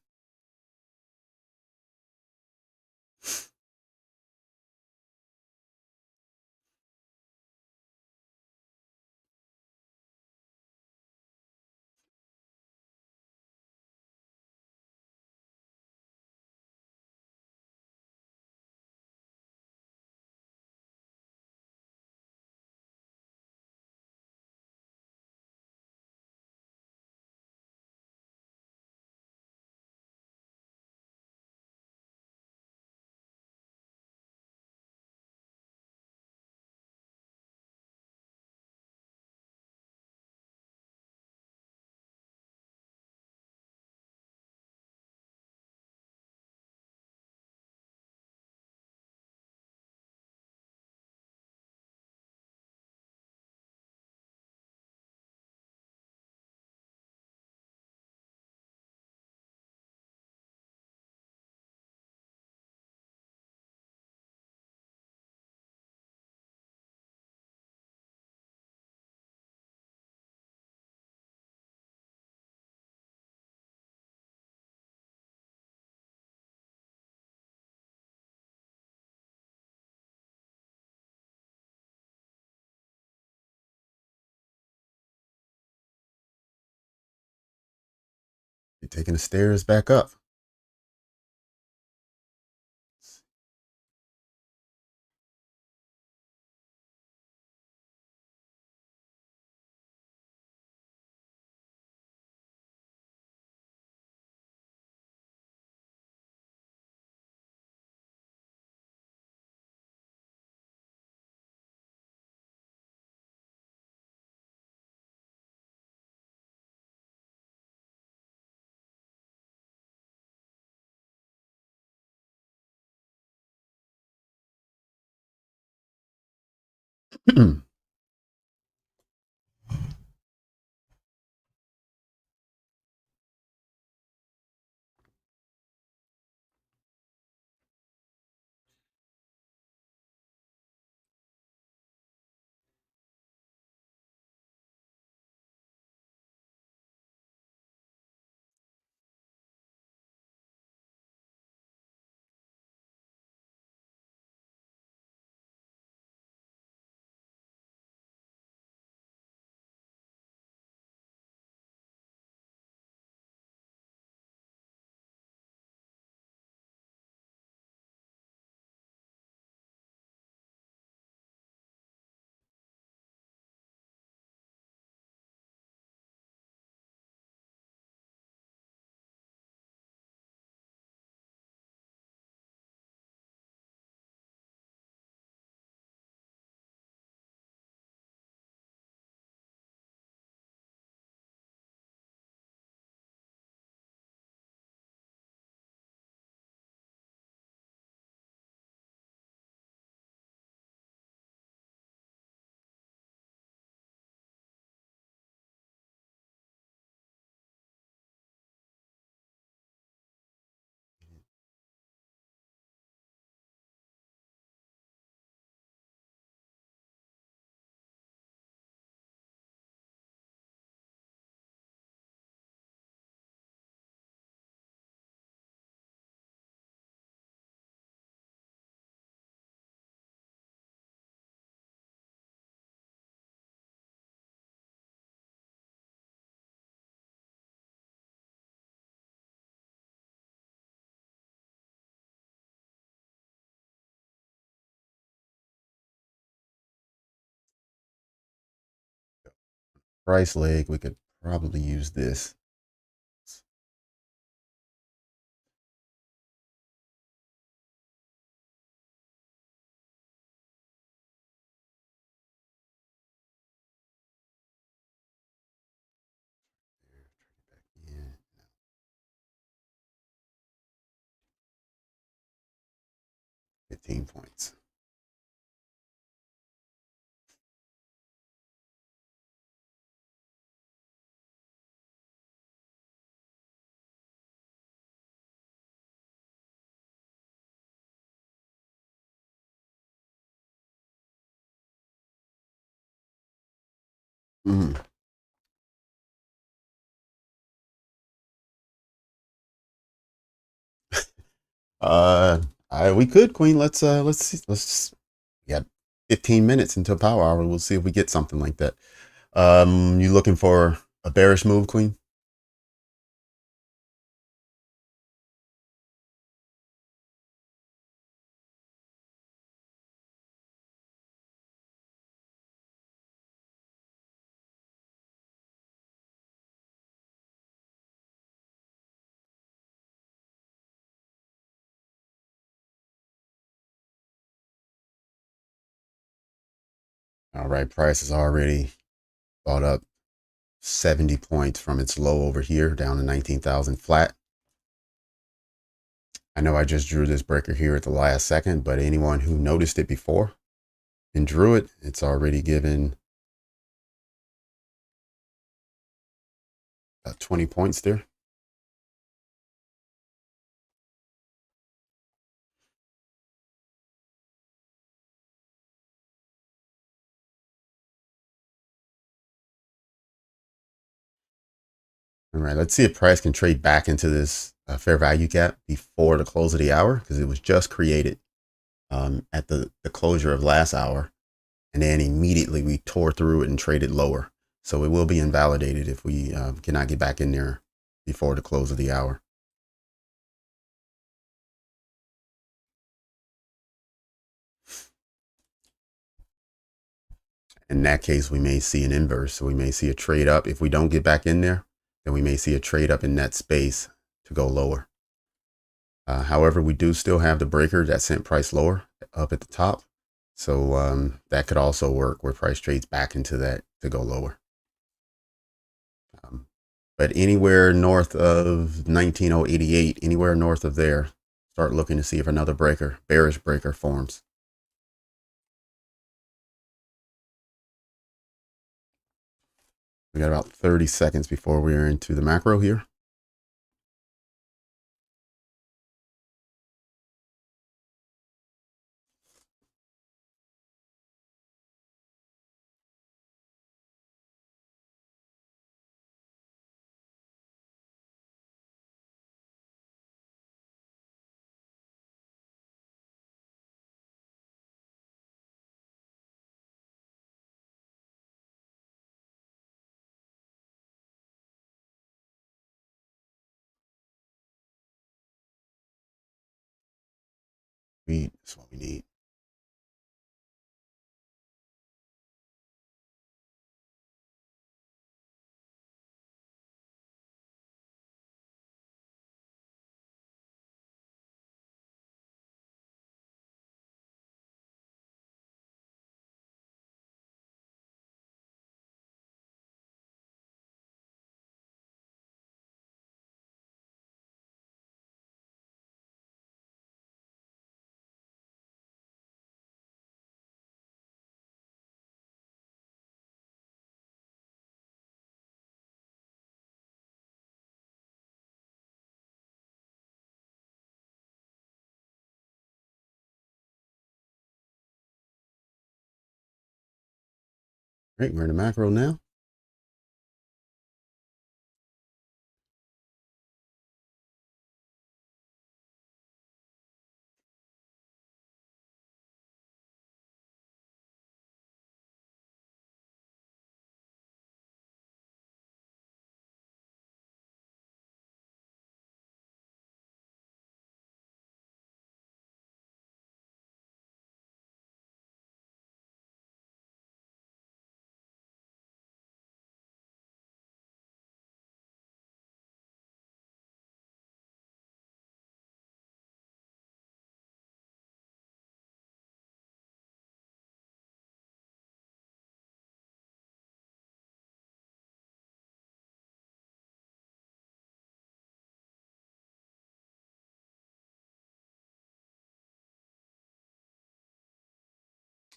You're taking the stairs back up. Price leg, we could probably use this. 15 points. Mm. We could, Queen. Let's see. We got 15 minutes until power hour. We'll see if we get something like that. You looking for a bearish move, Queen? All right, price is already bought up 70 points from its low over here down to 19,000 flat. I know I just drew this breaker here at the last second, but anyone who noticed it before and drew it, it's already given about 20 points there. All right, let's see if price can trade back into this fair value gap before the close of the hour, because it was just created at the closure of last hour. And then immediately we tore through it and traded lower. So it will be invalidated if we cannot get back in there before the close of the hour. In that case, we may see an inverse. So we may see a trade up. If we don't get back in there, then we may see a trade up in that space to go lower. However, we do still have the breaker that sent price lower up at the top. So that could also work where price trades back into that to go lower. But anywhere north of 19,088, anywhere north of there, start looking to see if another breaker, bearish breaker, forms. We got about 30 seconds before we're into the macro here. That's what we need. Right, we're in the macro now.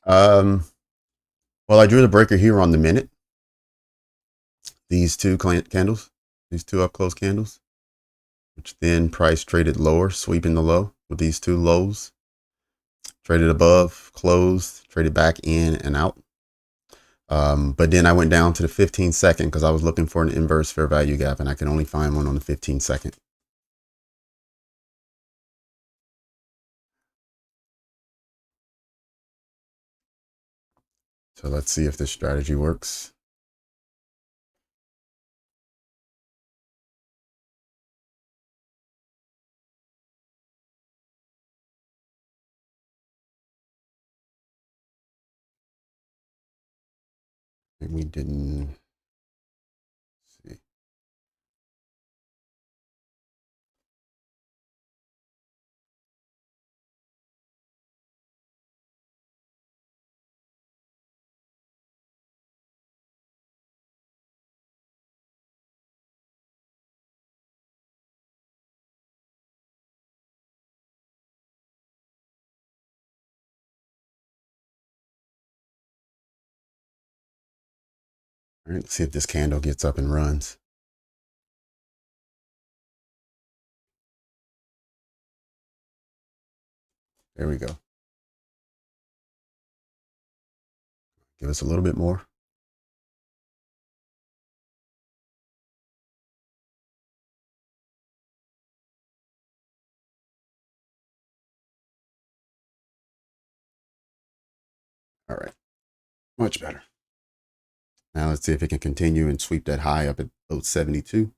Well, I drew the breaker here on the minute. These two candles, these two up close candles, which then price traded lower, sweeping the low with these two lows. Traded above, closed, traded back in and out. But then I went down to the 15-second because I was looking for an inverse fair value gap, and I can only find one on the 15-second. So let's see if this strategy works. And we didn't see. All right, let's see if this candle gets up and runs. There we go. Give us a little bit more. All right, much better. Now let's see if it can continue and sweep that high up at 0.72.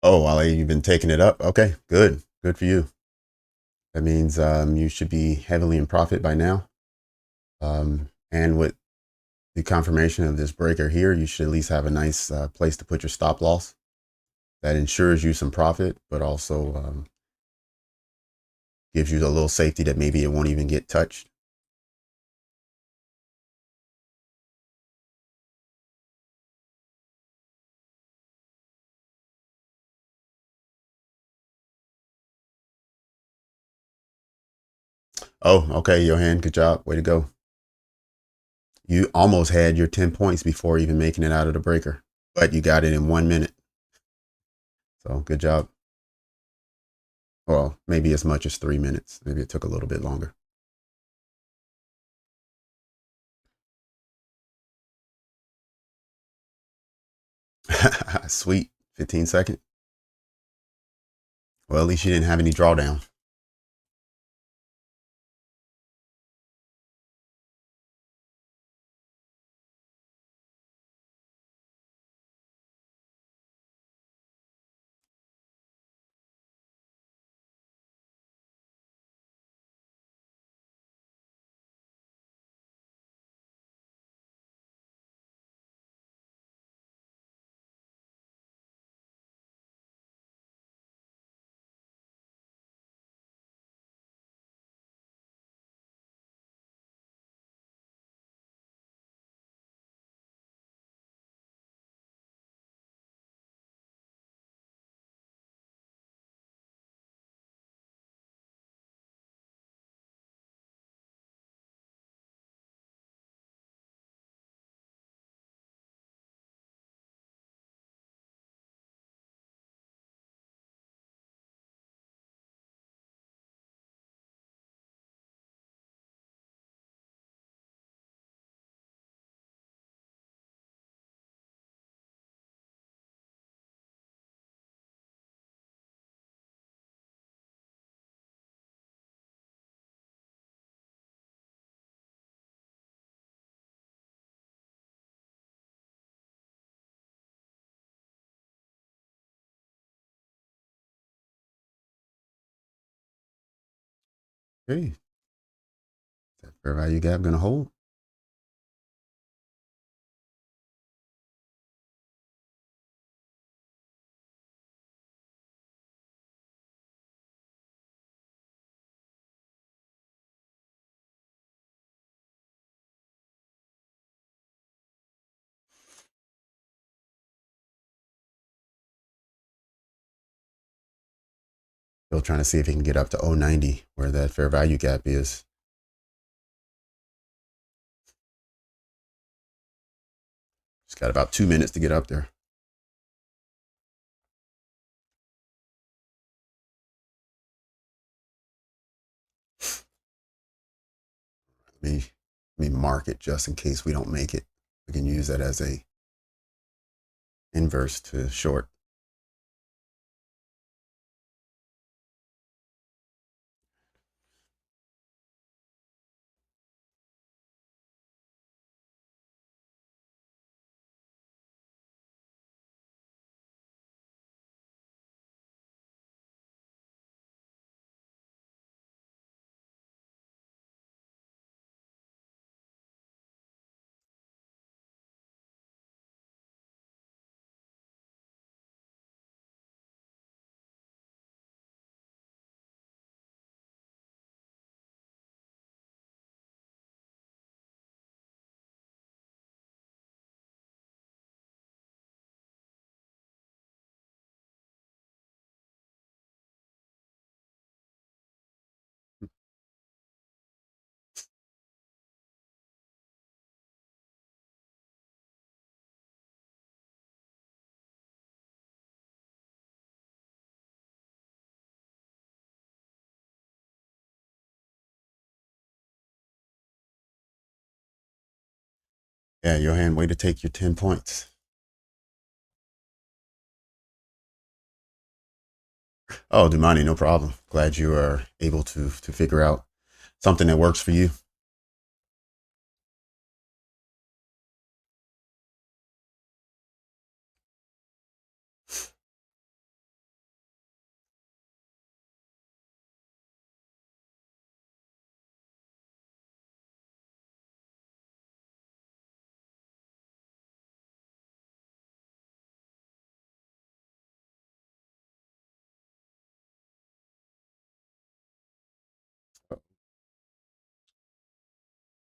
Oh, while you've been taking it up. Okay, good. Good for you. That means you should be heavily in profit by now. And with the confirmation of this breaker here, you should at least have a nice place to put your stop loss. That ensures you some profit, but also gives you a little safety that maybe it won't even get touched. Oh, okay, Johan, good job. Way to go. You almost had your 10 points before even making it out of the breaker, but you got it in 1 minute. So good job. Well, maybe as much as 3 minutes. Maybe it took a little bit longer. Sweet. 15-second. Well, at least you didn't have any drawdown. Okay. Is that fair value gap going to hold? Still trying to see if he can get up to 090 where that fair value gap is. Just got about 2 minutes to get up there. Let me mark it just in case we don't make it. We can use that as a inverse to short. Yeah, Johan, way to take your 10 points. Oh, Dumani, no problem. Glad you are able to figure out something that works for you.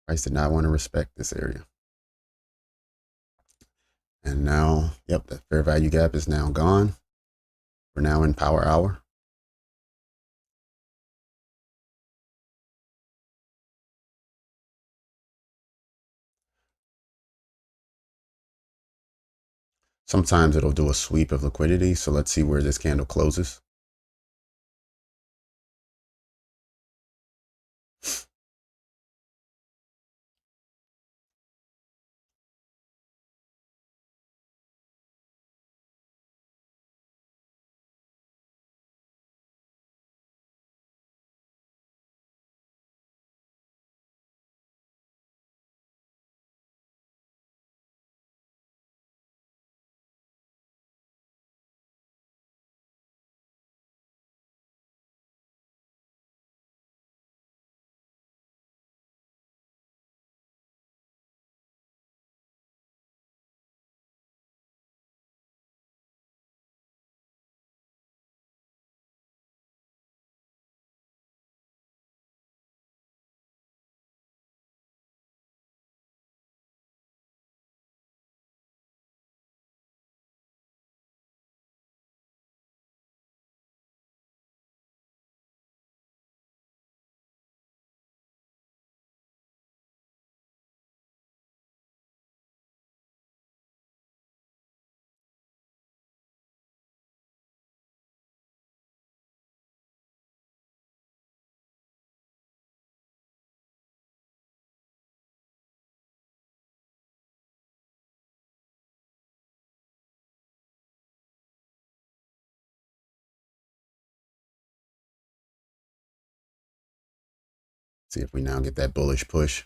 Price did not want to respect this area. And now, yep, that fair value gap is now gone. We're now in power hour. Sometimes it'll do a sweep of liquidity. So let's see where this candle closes. See if we now get that bullish push.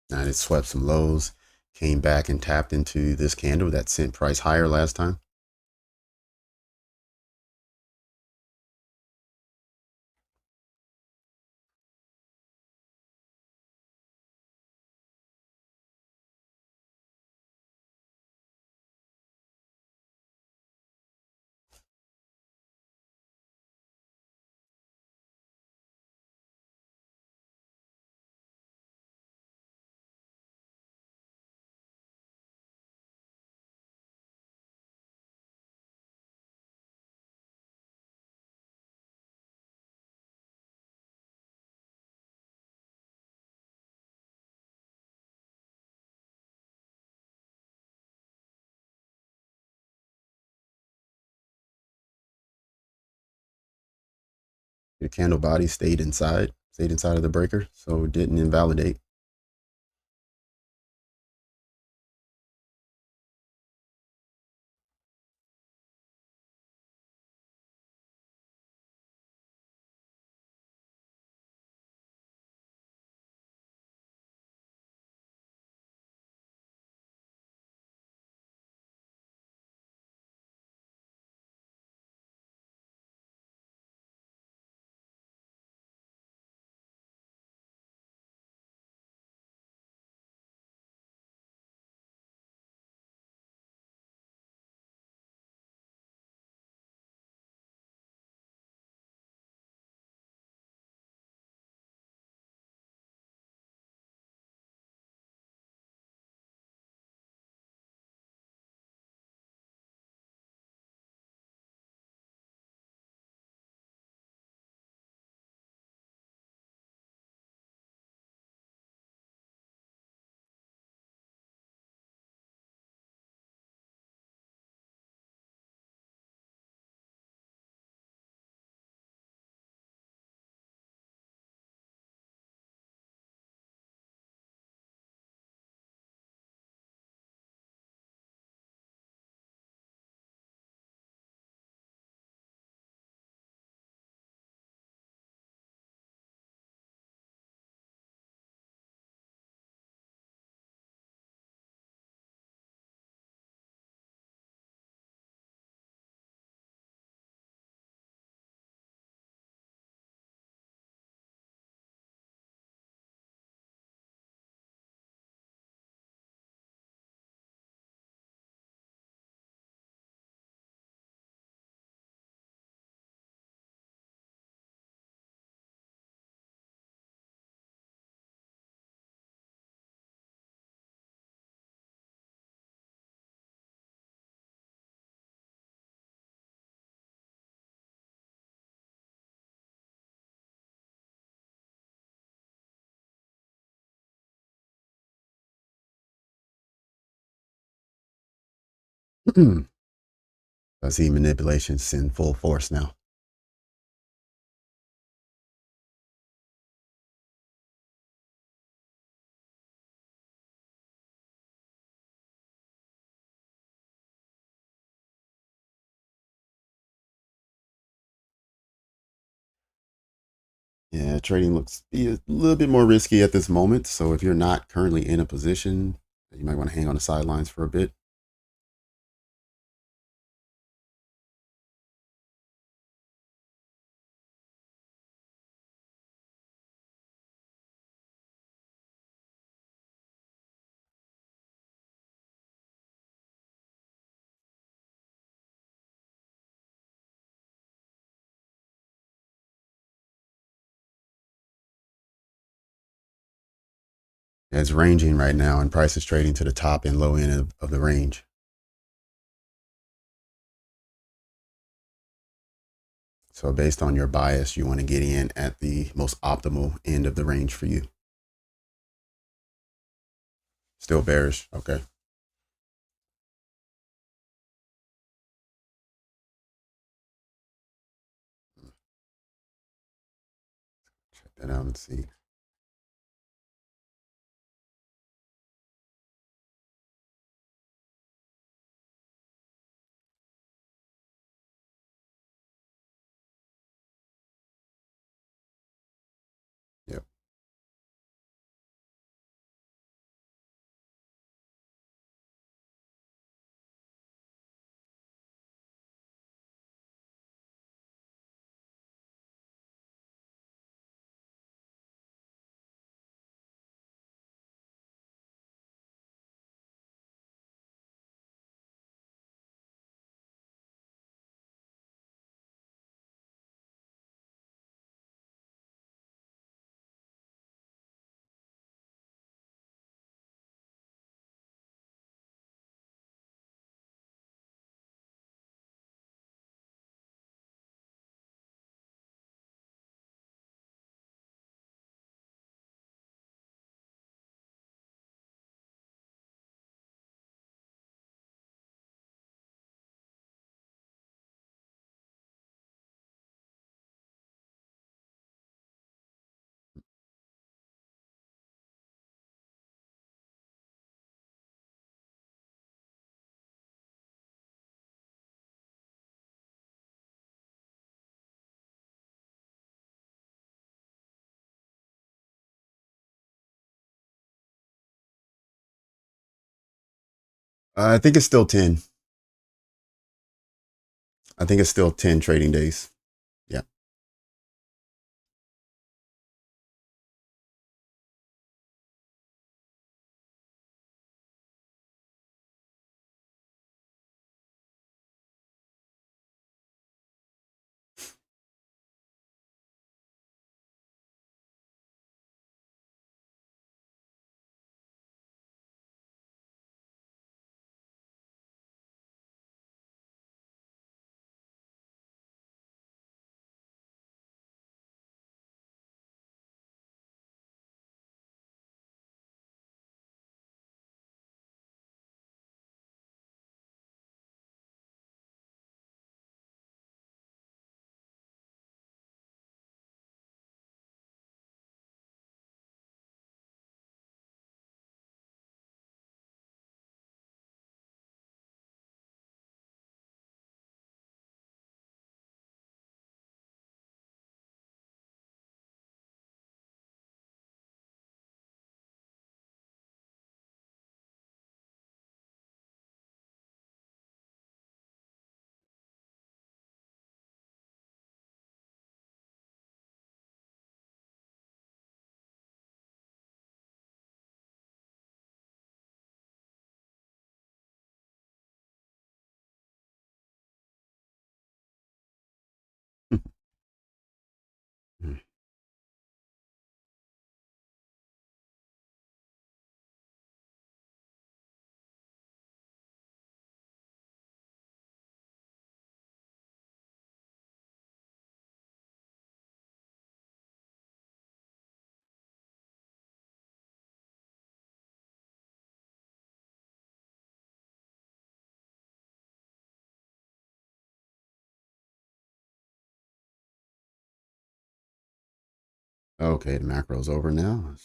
Now it swept some lows, came back and tapped into this candle that sent price higher last time. The candle body stayed inside of the breaker, so it didn't invalidate. I see manipulations in full force now. Yeah, trading looks be a little bit more risky at this moment. So if you're not currently in a position, you might want to hang on the sidelines for a bit. Yeah, it's ranging right now, and price is trading to the top and low end of the range. So based on your bias, you want to get in at the most optimal end of the range for you. Still bearish. Okay. Check that out and see. Yep. I think it's still 10. I think it's still 10 trading days. Yeah. Okay, the macro's over now.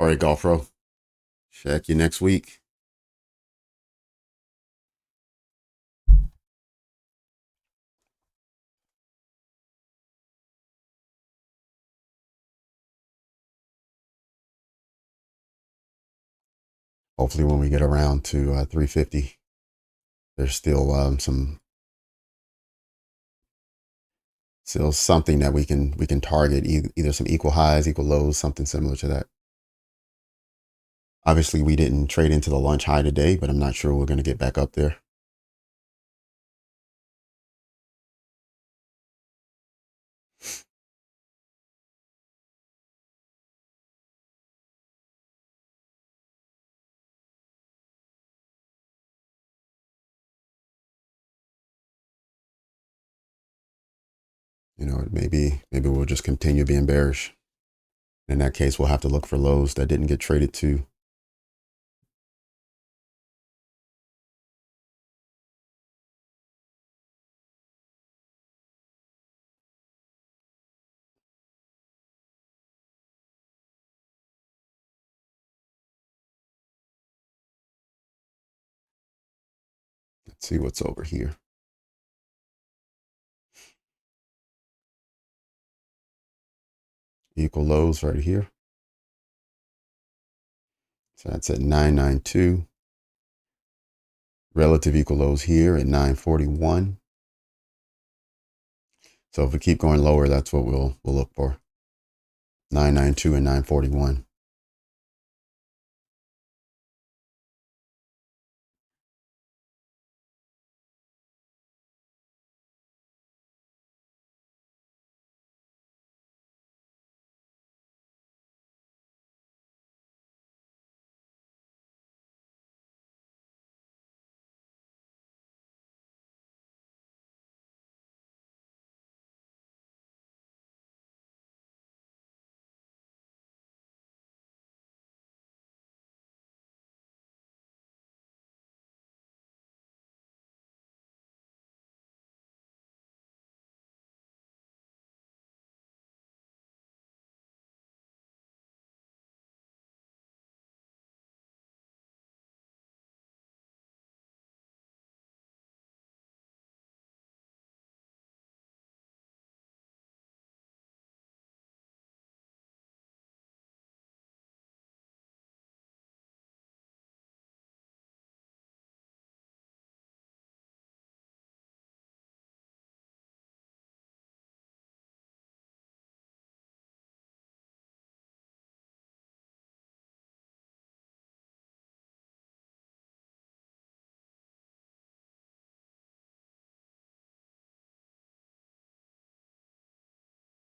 All right, Golf Pro. Check you next week. Hopefully, when we get around to 350, there's still still something that we can target, either some equal highs, equal lows, something similar to that. Obviously, we didn't trade into the lunch high today, but I'm not sure we're going to get back up there. You know, maybe we'll just continue being bearish. In that case, we'll have to look for lows that didn't get traded to. Let's see what's over here. Equal lows right here. So that's at 992. Relative equal lows here at 941. So if we keep going lower, that's what we'll look for. 992 and 941.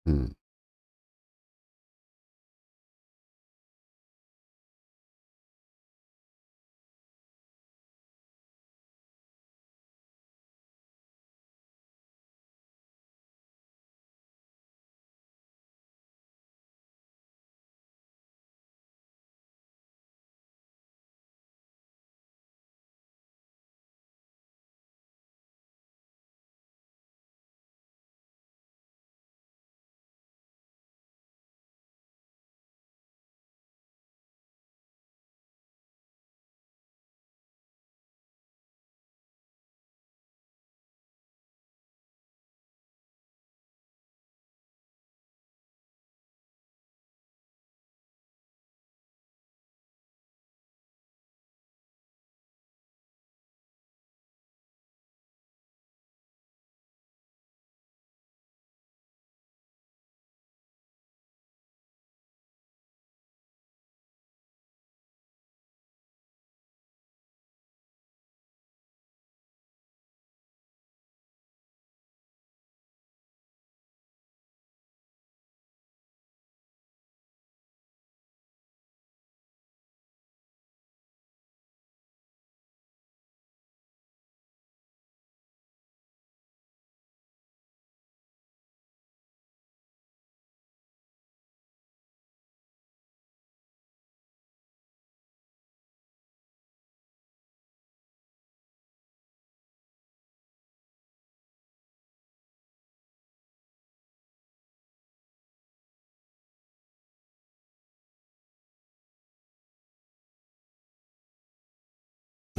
Hmm.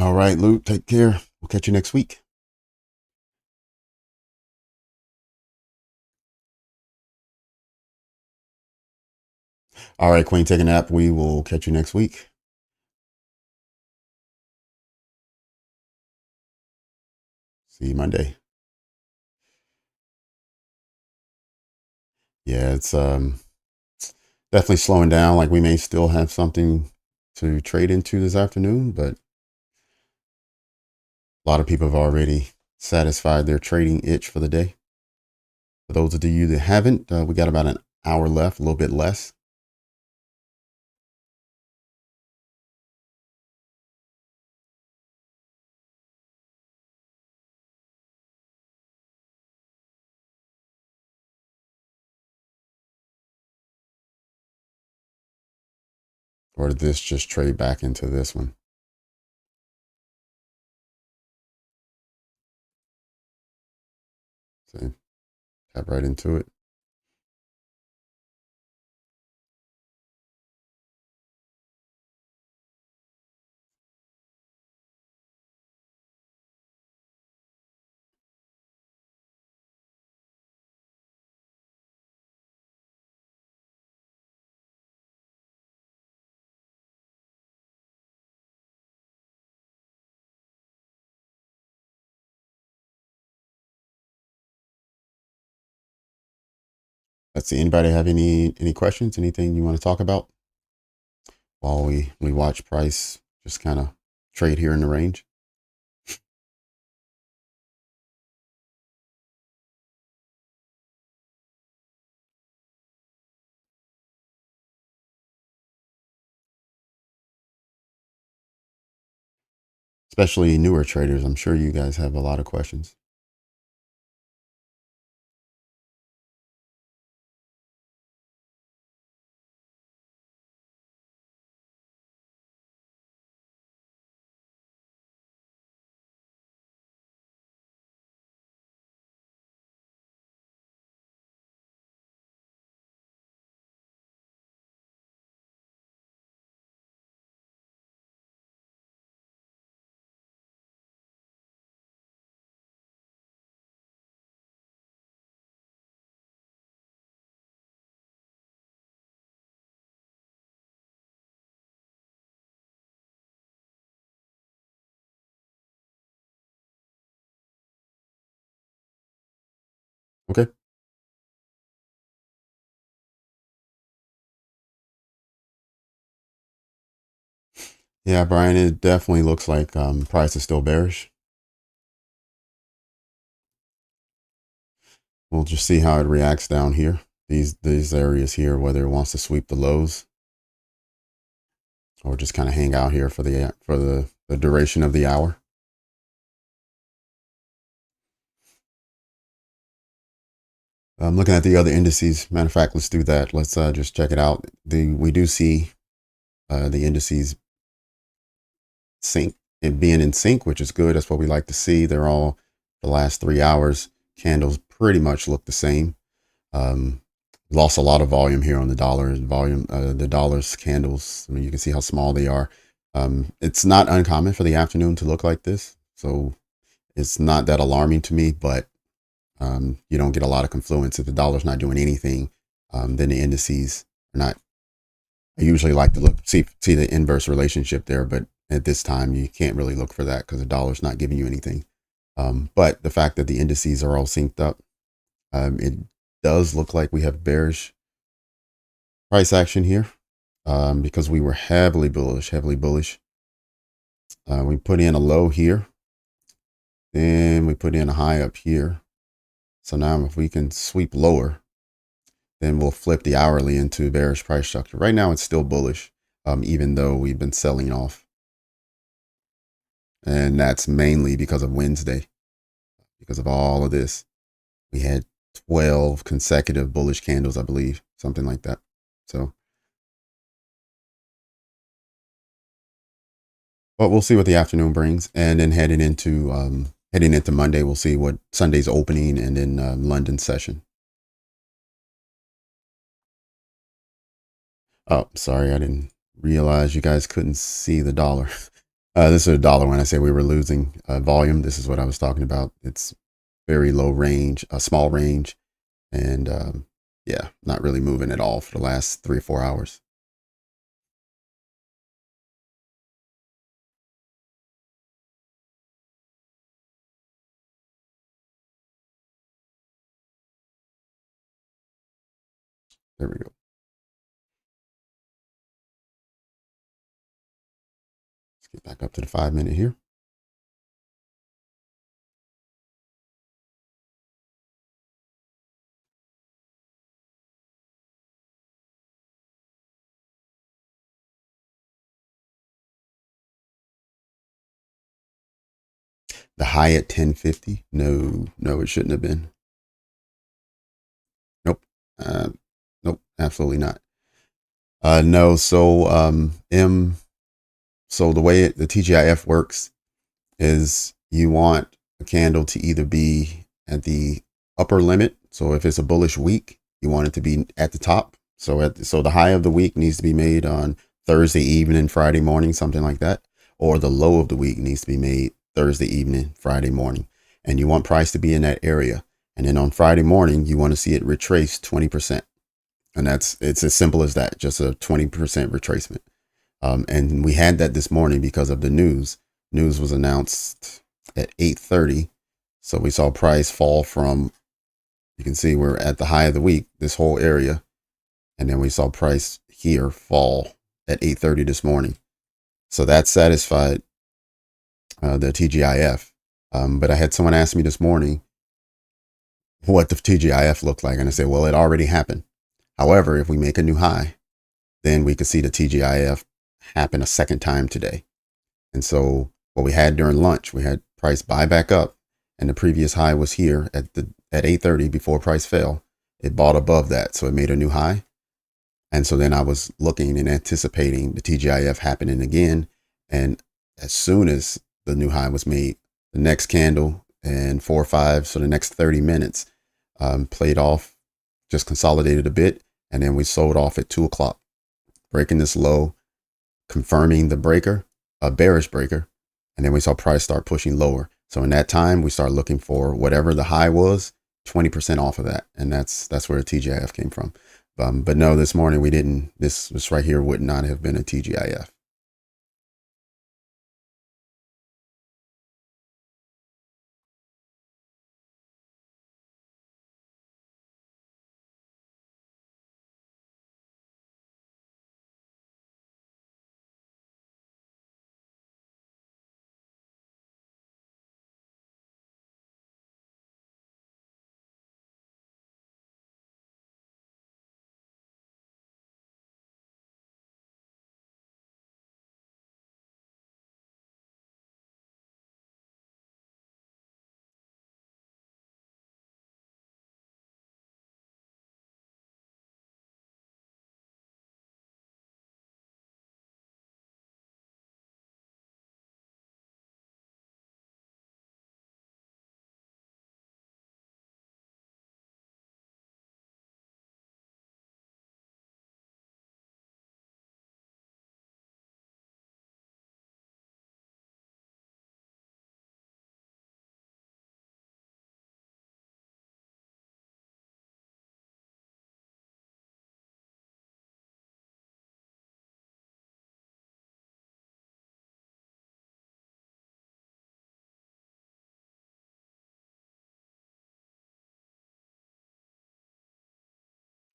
All right, Luke, take care. We'll catch you next week. All right, Queen, take a nap. We will catch you next week. See you Monday. Yeah, it's definitely slowing down. Like we may still have something to trade into this afternoon, but a lot of people have already satisfied their trading itch for the day. For those of you that haven't, we got about an hour left, a little bit less. Or did this just trade back into this one? See, tap right into it. Let's see. Anybody have any questions? Anything you want to talk about while we watch price just kind of trade here in the range? Especially newer traders. I'm sure you guys have a lot of questions. Okay. Yeah, Brian, it definitely looks like price is still bearish. We'll just see how it reacts down here. these areas here, whether it wants to sweep the lows or just kind of hang out here for the duration of the hour. I'm looking at the other indices. Matter of fact, let's do that. Let's just check it out. We do see the indices being in sync, which is good. That's what we like to see. They're all the last 3 hours. Candles pretty much look the same. Lost a lot of volume here on the dollar. The dollar's candles. I mean, you can see how small they are. It's not uncommon for the afternoon to look like this, so it's not that alarming to me. But you don't get a lot of confluence if the dollar's not doing anything. Then the indices are not. I usually like to see the inverse relationship there, but at this time you can't really look for that because the dollar's not giving you anything. But the fact that the indices are all synced up, it does look like we have bearish price action here, because we were heavily bullish. We put in a low here, then we put in a high up here. So now if we can sweep lower, then we'll flip the hourly into bearish price structure. Right now it's still bullish, even though we've been selling off. And that's mainly because of Wednesday, because of all of this. We had 12 consecutive bullish candles, I believe, something like that. So, but we'll see what the afternoon brings. And then heading into Monday, we'll see what Sunday's opening and then London session. Oh, sorry, I didn't realize you guys couldn't see the dollar. This is a dollar. When I say we were losing volume, this is what I was talking about. It's very low range, a small range, and yeah, not really moving at all for the last 3 or 4 hours. There we go. Let's get back up to the 5-minute here. The high at 1050. No, it shouldn't have been. Nope. Nope. Absolutely not. No. So the way the TGIF works is you want a candle to either be at the upper limit. So if it's a bullish week, you want it to be at the top. So the high of the week needs to be made on Thursday evening, Friday morning, something like that. Or the low of the week needs to be made Thursday evening, Friday morning. And you want price to be in that area. And then on Friday morning, you want to see it retrace 20%. And it's as simple as that, just a 20% retracement. And we had that this morning because of the news. News was announced at 8:30. So we saw price fall from, you can see we're at the high of the week, this whole area. And then we saw price here fall at 8:30 this morning. So that satisfied the TGIF. But I had someone ask me this morning what the TGIF looked like. And I said, well, it already happened. However, if we make a new high, then we could see the TGIF happen a second time today. And so what we had during lunch, we had price buy back up, and the previous high was here at 8:30 before price fell. It bought above that, so it made a new high. And so then I was looking and anticipating the TGIF happening again. And as soon as the new high was made, the next candle and 4 or 5, so the next 30 minutes played off, just consolidated a bit, and then we sold off at 2 o'clock, breaking this low, confirming the breaker, a bearish breaker, and then we saw price start pushing lower. So in that time, we started looking for whatever the high was, 20% off of that, and that's where the TGIF came from. But no, this morning we didn't. This right here would not have been a TGIF.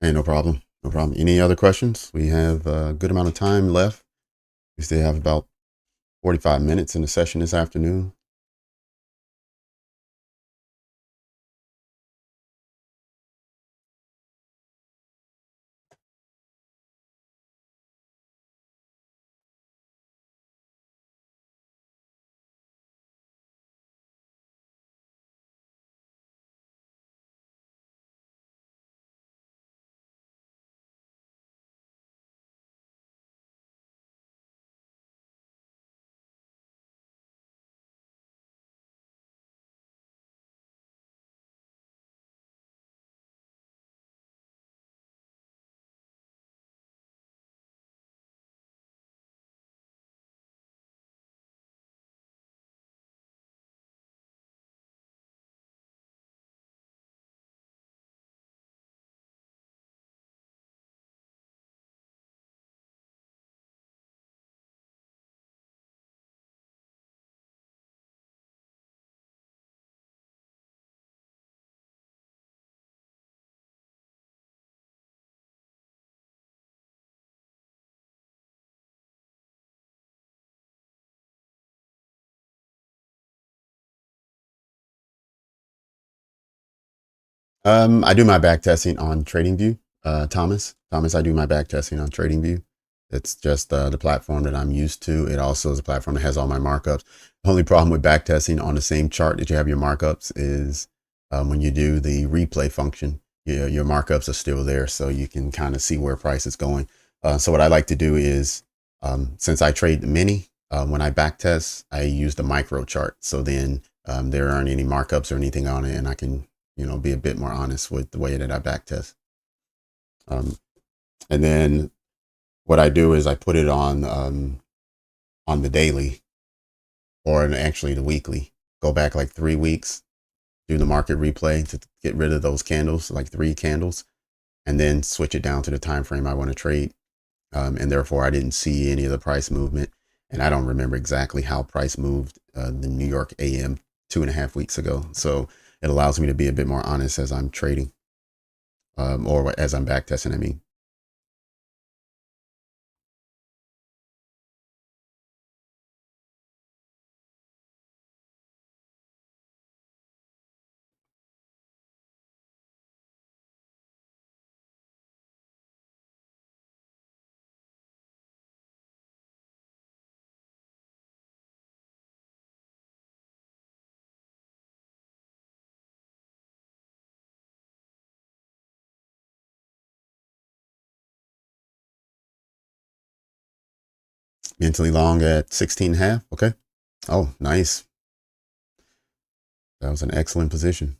Hey, no problem. No problem. Any other questions? We have a good amount of time left. We still have about 45 minutes in the session this afternoon. I do my back testing on TradingView. Thomas, I do my back testing on TradingView. It's just the platform that I'm used to. It also is a platform that has all my markups. The only problem with back testing on the same chart that you have your markups is when you do the replay function, your markups are still there, so you can kind of see where price is going. So what I like to do is, since I trade the mini, when I back test, I use the micro chart. So then there aren't any markups or anything on it, and I can be a bit more honest with the way that I back test. And then what I do is I put it on the daily, or actually the weekly. Go back like 3 weeks, do the market replay to get rid of those candles, like 3 candles, and then switch it down to the time frame I want to trade. And therefore, I didn't see any of the price movement, and I don't remember exactly how price moved the New York AM 2.5 weeks ago. So it allows me to be a bit more honest as I'm trading, or as I'm back testing. I mean. Mentally long at 16.5. Okay. Oh, nice. That was an excellent position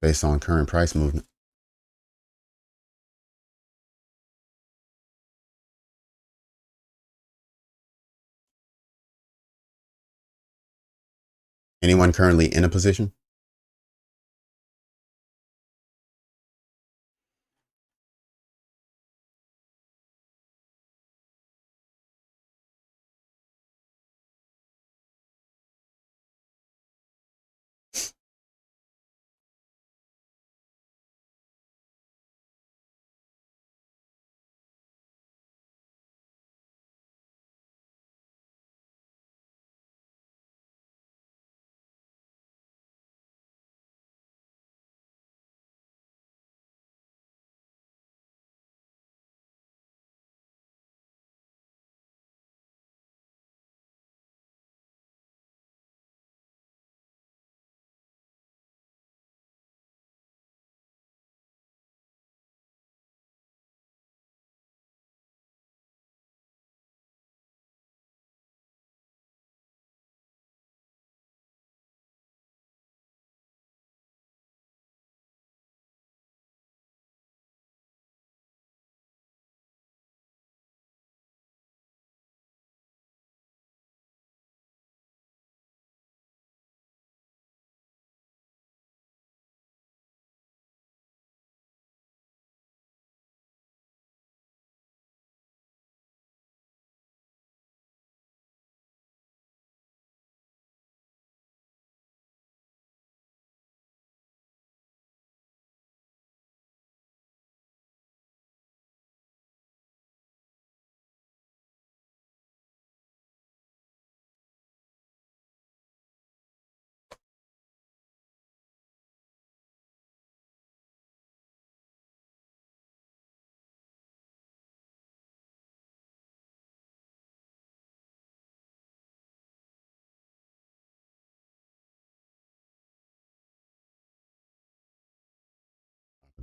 based on current price movement. Anyone currently in a position?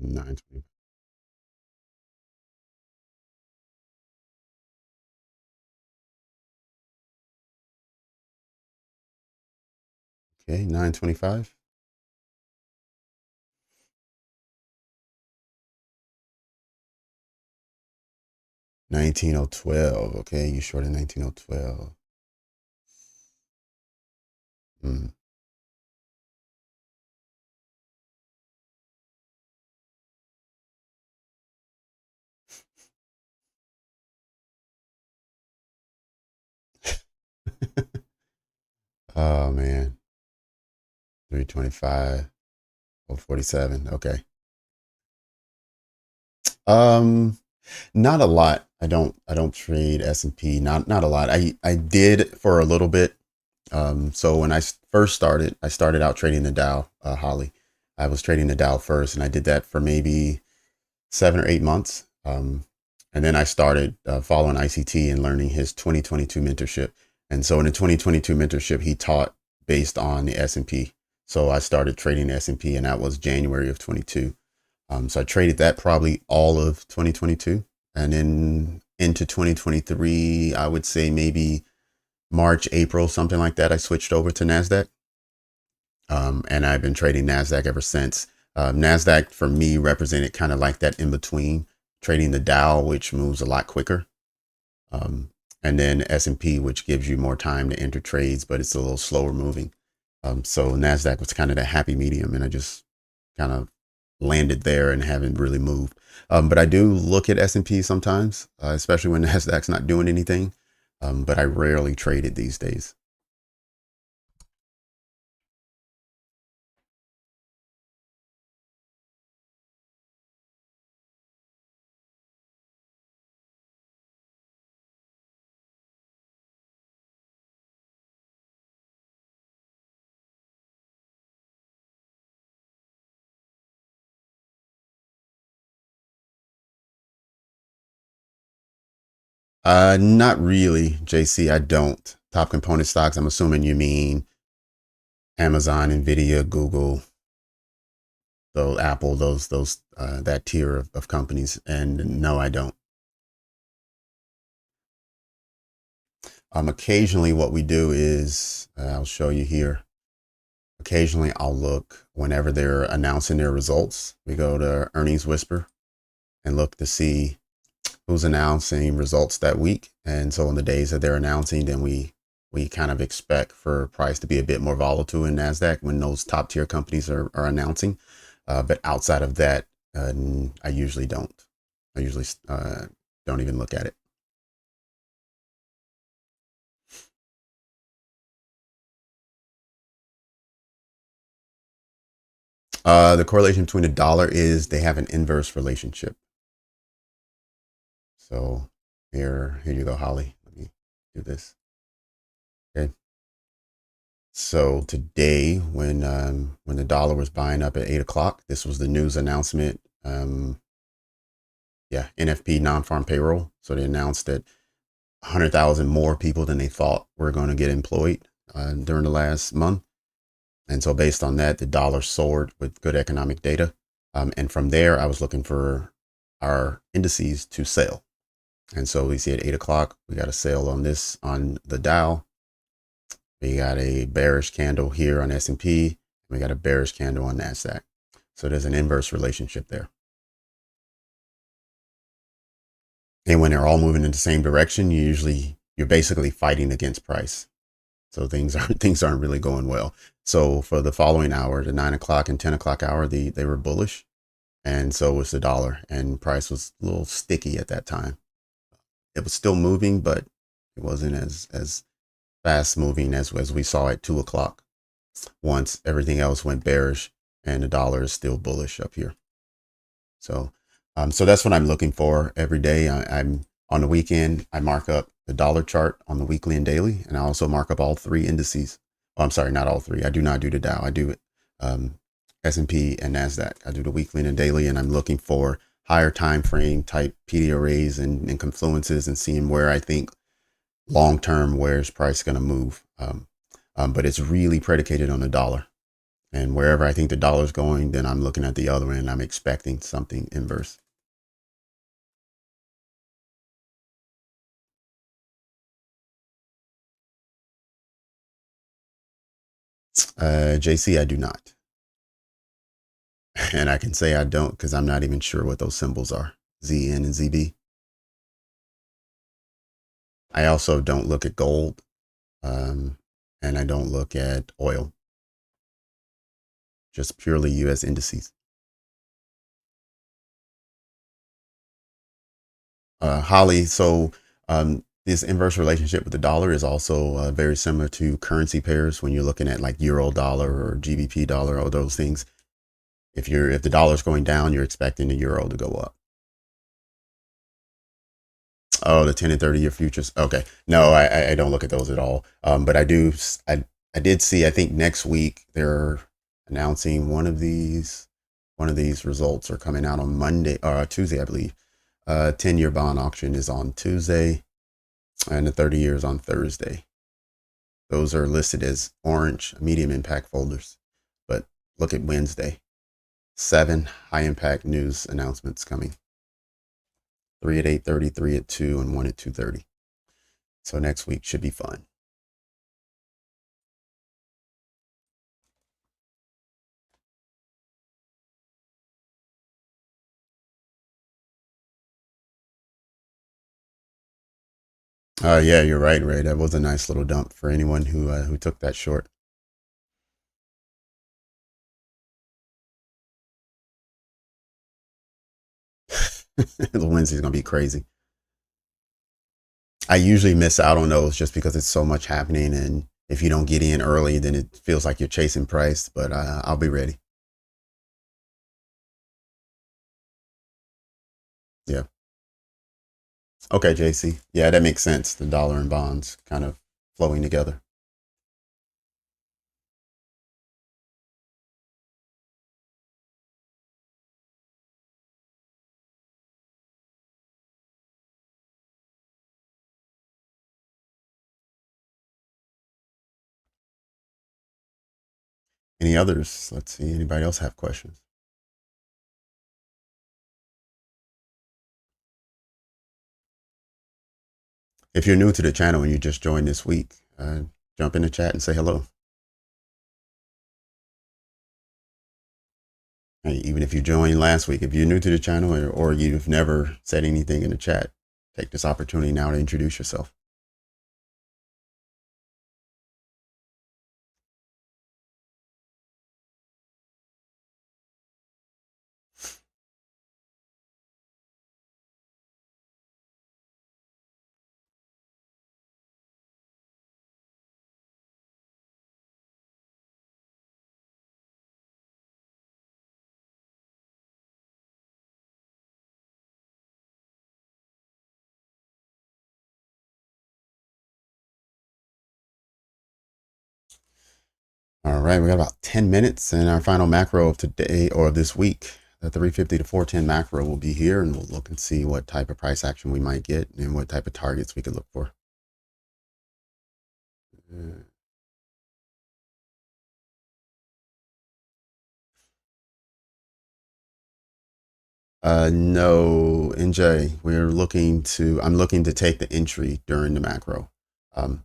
920. Okay, 925. 19012. Okay, you shorted 19012. Hmm. Oh man, 325 or 47. Okay. Um, Not a lot. I don't trade S&P. Not a lot. I did for a little bit. So when I first started, I started out trading the Dow, Holly. I was trading the Dow first, and I did that for maybe 7 or 8 months. And then I started following ICT and learning his 2022 mentorship. And so in the 2022 mentorship, he taught based on the S&P. So I started trading the S&P, and that was January of 22. So I traded that probably all of 2022, and then into 2023, I would say maybe March, April, something like that. I switched over to Nasdaq, and I've been trading Nasdaq ever since. Nasdaq for me represented kind of like that in between trading the Dow, which moves a lot quicker, um, and then S&P, which gives you more time to enter trades, but it's a little slower moving. So Nasdaq was kind of that happy medium, and I just kind of landed there and haven't really moved. But I do look at S&P sometimes, especially when Nasdaq's not doing anything. But I rarely trade it these days. Not really, JC. I don't. Top component stocks. I'm assuming you mean Amazon, Nvidia, Google, though Apple, those that tier of companies. And no, I don't. Occasionally, what we do is I'll show you here. Occasionally, I'll look whenever they're announcing their results. We go to Earnings Whisper and look to see who's announcing results that week. And so on the days that they're announcing, then we kind of expect for price to be a bit more volatile in Nasdaq when those top tier companies are announcing. But outside of that, I usually don't. I usually don't even look at it. The correlation between the dollar is they have an inverse relationship. So here you go, Holly. Let me do this. Okay. So today, when the dollar was buying up at 8 o'clock, this was the news announcement. Yeah, NFP non-farm payroll. So they announced that 100,000 more people than they thought were going to get employed during the last month. And so based on that, the dollar soared with good economic data. And from there, I was looking for our indices to sell. And so we see at 8 o'clock, we got a sale on this on the Dow. We got a bearish candle here on S&P. We got a bearish candle on Nasdaq. So there's an inverse relationship there. And when they're all moving in the same direction, you're basically fighting against price. So things aren't really going well. So for the following hour, the 9 o'clock and 10 o'clock hour, they were bullish, and so was the dollar. And price was a little sticky at that time. It was still moving, but it wasn't as fast moving as we saw at 2 o'clock. Once everything else went bearish, and the dollar is still bullish up here. So that's what I'm looking for every day. I'm on the weekend. I mark up the dollar chart on the weekly and daily, and I also mark up all three indices. Oh, I'm sorry, not all three. I do not do the Dow. I do S&P and Nasdaq. I do the weekly and the daily, and I'm looking for higher time frame type PD arrays and confluences, and seeing where I think long term where's price going to move. But it's really predicated on the dollar. And wherever I think the dollar's going, then I'm looking at the other end and I'm expecting something inverse. JC, I do not. And I can say I don't because I'm not even sure what those symbols are. ZN and ZB. I also don't look at gold. And I don't look at oil. Just purely US indices. Holly, so this inverse relationship with the dollar is also very similar to currency pairs when you're looking at like euro dollar or GBP dollar or those things. If the dollar's going down, you're expecting the euro to go up. Oh, the 10 and 30-year futures. Okay. No, I don't look at those at all. But I did see, I think next week they're announcing one of these results are coming out on Monday or Tuesday, I believe. 10-year bond auction is on Tuesday and the 30 years on Thursday. Those are listed as orange medium impact folders. But look at Wednesday. 7 high impact news announcements coming. 3 at 8:30, 3 at 2, and 1 at 2:30. So next week should be fun. Yeah, you're right, Ray. That was a nice little dump for anyone who took that short. Wednesday's gonna be crazy. I usually miss out on those just because it's so much happening, and if you don't get in early, then it feels like you're chasing price. But I'll be ready. Yeah. Okay, JC. Yeah, that makes sense. The dollar and bonds kind of flowing together. Any others? Let's see. Anybody else have questions? If you're new to the channel and you just joined this week, jump in the chat and say hello. Hey, even if you joined last week, if you're new to the channel or you've never said anything in the chat, take this opportunity now to introduce yourself. All right, we got about 10 minutes, and our final macro of today or this week, the 350 to 410 macro will be here, and we'll look and see what type of price action we might get and what type of targets we could look for. No, NJ, I'm looking to take the entry during the macro. Um,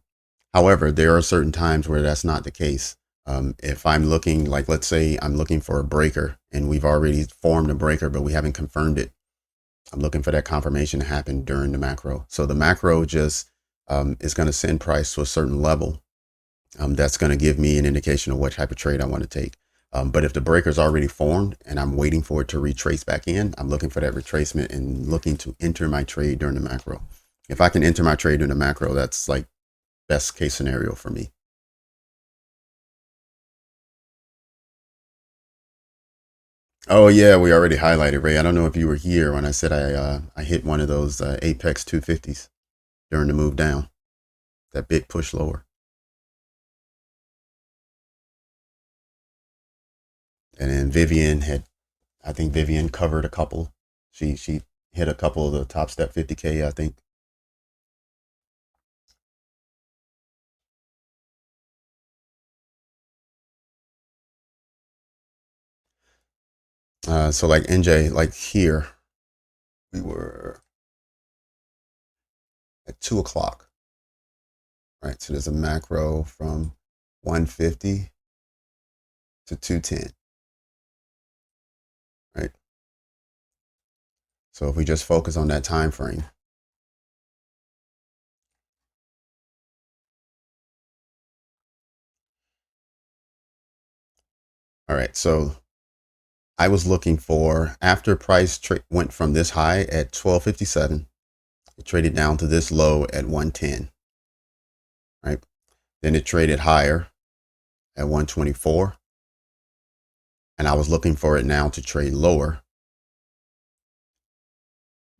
However, there are certain times where that's not the case. If I'm looking, like, let's say I'm looking for a breaker and we've already formed a breaker, but we haven't confirmed it. I'm looking for that confirmation to happen during the macro. So the macro just is going to send price to a certain level. That's going to give me an indication of what type of trade I want to take. But if the breaker's already formed and I'm waiting for it to retrace back in, I'm looking for that retracement and looking to enter my trade during the macro. If I can enter my trade during the macro, that's like best case scenario for me. Oh yeah, we already highlighted, Ray. I don't know if you were here when I said I hit one of those Apex 250s during the move down, that big push lower. And then I think Vivian covered a couple. She hit a couple of the Topstep 50K, I think. So like NJ, like here, we were at 2 o'clock, right? So there's a macro from 150 to 210, right? So if we just focus on that time frame, all right. So I was looking for, after price went from this high at 1257, it traded down to this low at 110, right? Then it traded higher at 124. And I was looking for it now to trade lower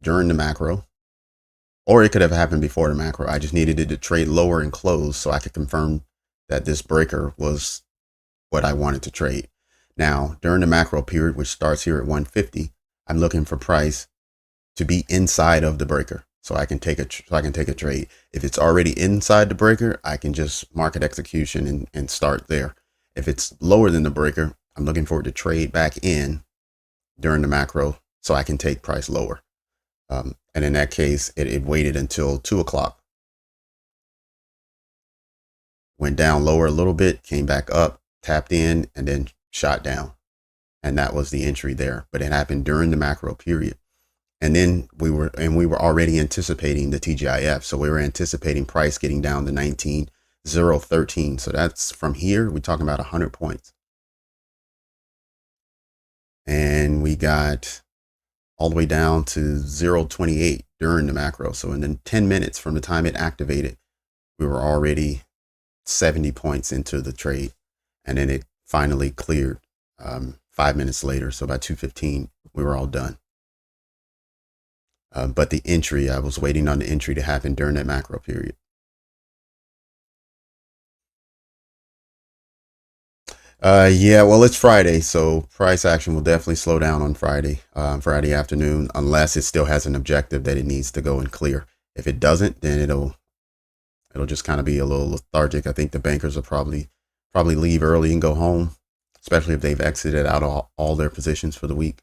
during the macro, or it could have happened before the macro. I just needed it to trade lower and close so I could confirm that this breaker was what I wanted to trade. Now, during the macro period, which starts here at 150, I'm looking for price to be inside of the breaker so I can take a trade. If it's already inside the breaker, I can just market execution and start there. If it's lower than the breaker, I'm looking for it to trade back in during the macro so I can take price lower. And in that case, it waited until 2 o'clock, went down lower a little bit, came back up, tapped in, and then shot down. And that was the entry there. But it happened during the macro period. And then we were already anticipating the TGIF. So we were anticipating price getting down to 19,013. So that's from here, we're talking about 100 points. And we got all the way down to 0.28 during the macro. So in then 10 minutes from the time it activated, we were already 70 points into the trade. And then it finally cleared 5 minutes later. So by 2:15, we were all done. But the entry, I was waiting on the entry to happen during that macro period. Yeah, well, it's Friday, so price action will definitely slow down on Friday afternoon, unless it still has an objective that it needs to go and clear. If it doesn't, then it'll just kind of be a little lethargic. I think the bankers will probably leave early and go home, especially if they've exited out all their positions for the week.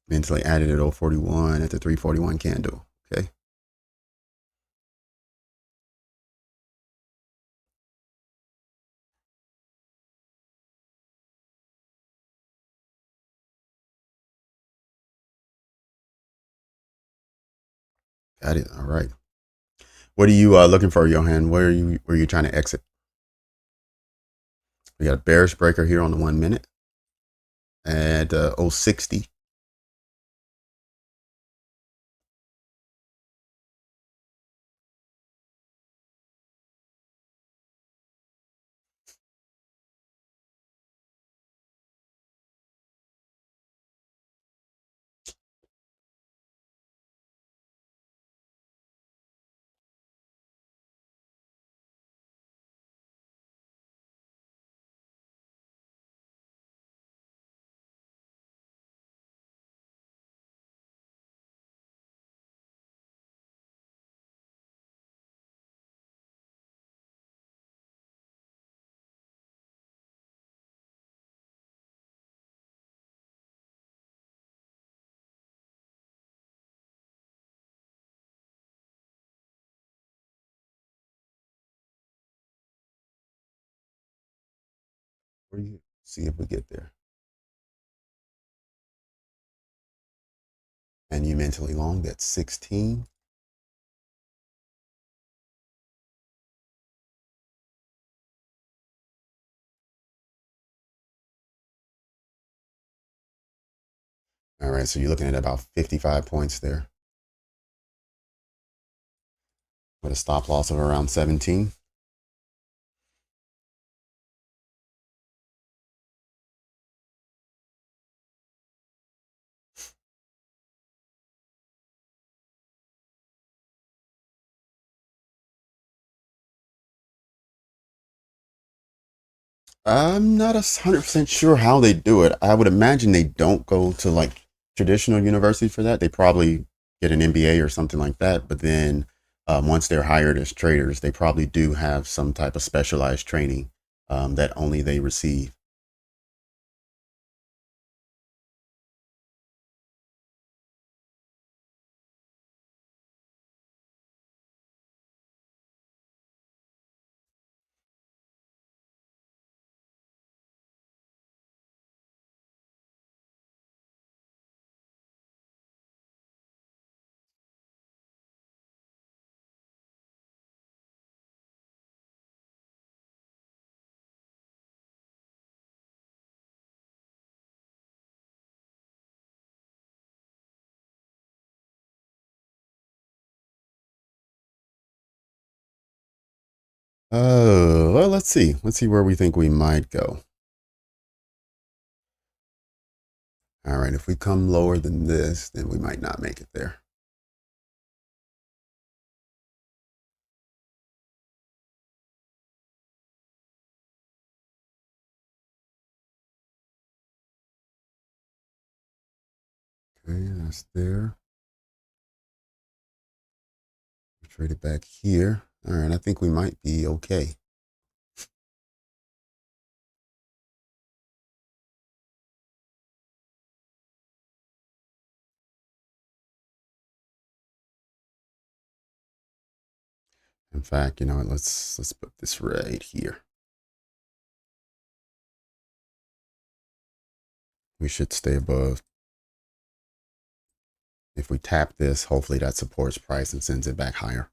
Mentally added at 041 at the 341 candle. Okay. Got it. All right. What are you looking for, Johan? Where are you trying to exit? We got a bearish breaker here on the 1 minute at 060. Where you see if we get there. And you mentally long, that's 16. All right, so you're looking at about 55 points there with a stop loss of around 17. I'm not 100% sure how they do it. I would imagine they don't go to like traditional university for that. They probably get an MBA or something like that. But then once they're hired as traders, they probably do have some type of specialized training that only they receive. Oh, well, let's see. Let's see where we think we might go. All right, if we come lower than this, then we might not make it there. Okay, that's there. Trade it back here. All right, I think we might be okay. In fact, you know what? Let's put this right here. We should stay above. If we tap this, hopefully that supports price and sends it back higher.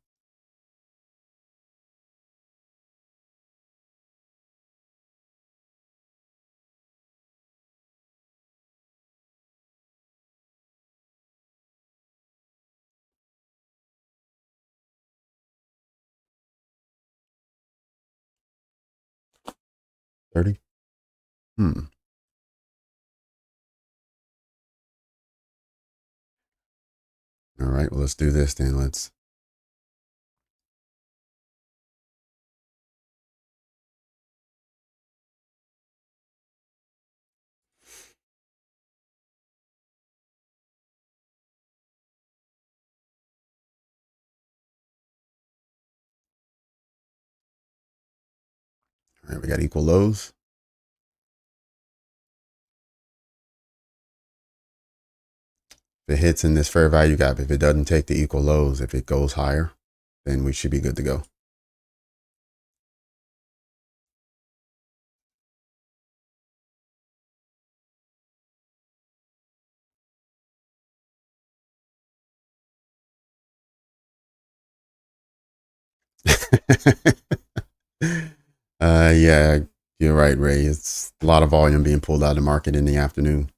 $30. All right, well, let's do this then. Let's. All right, we got equal lows. If it hits in this fair value gap, if it doesn't take the equal lows, if it goes higher, then we should be good to go. Yeah, you're right, Ray. It's a lot of volume being pulled out of the market in the afternoon.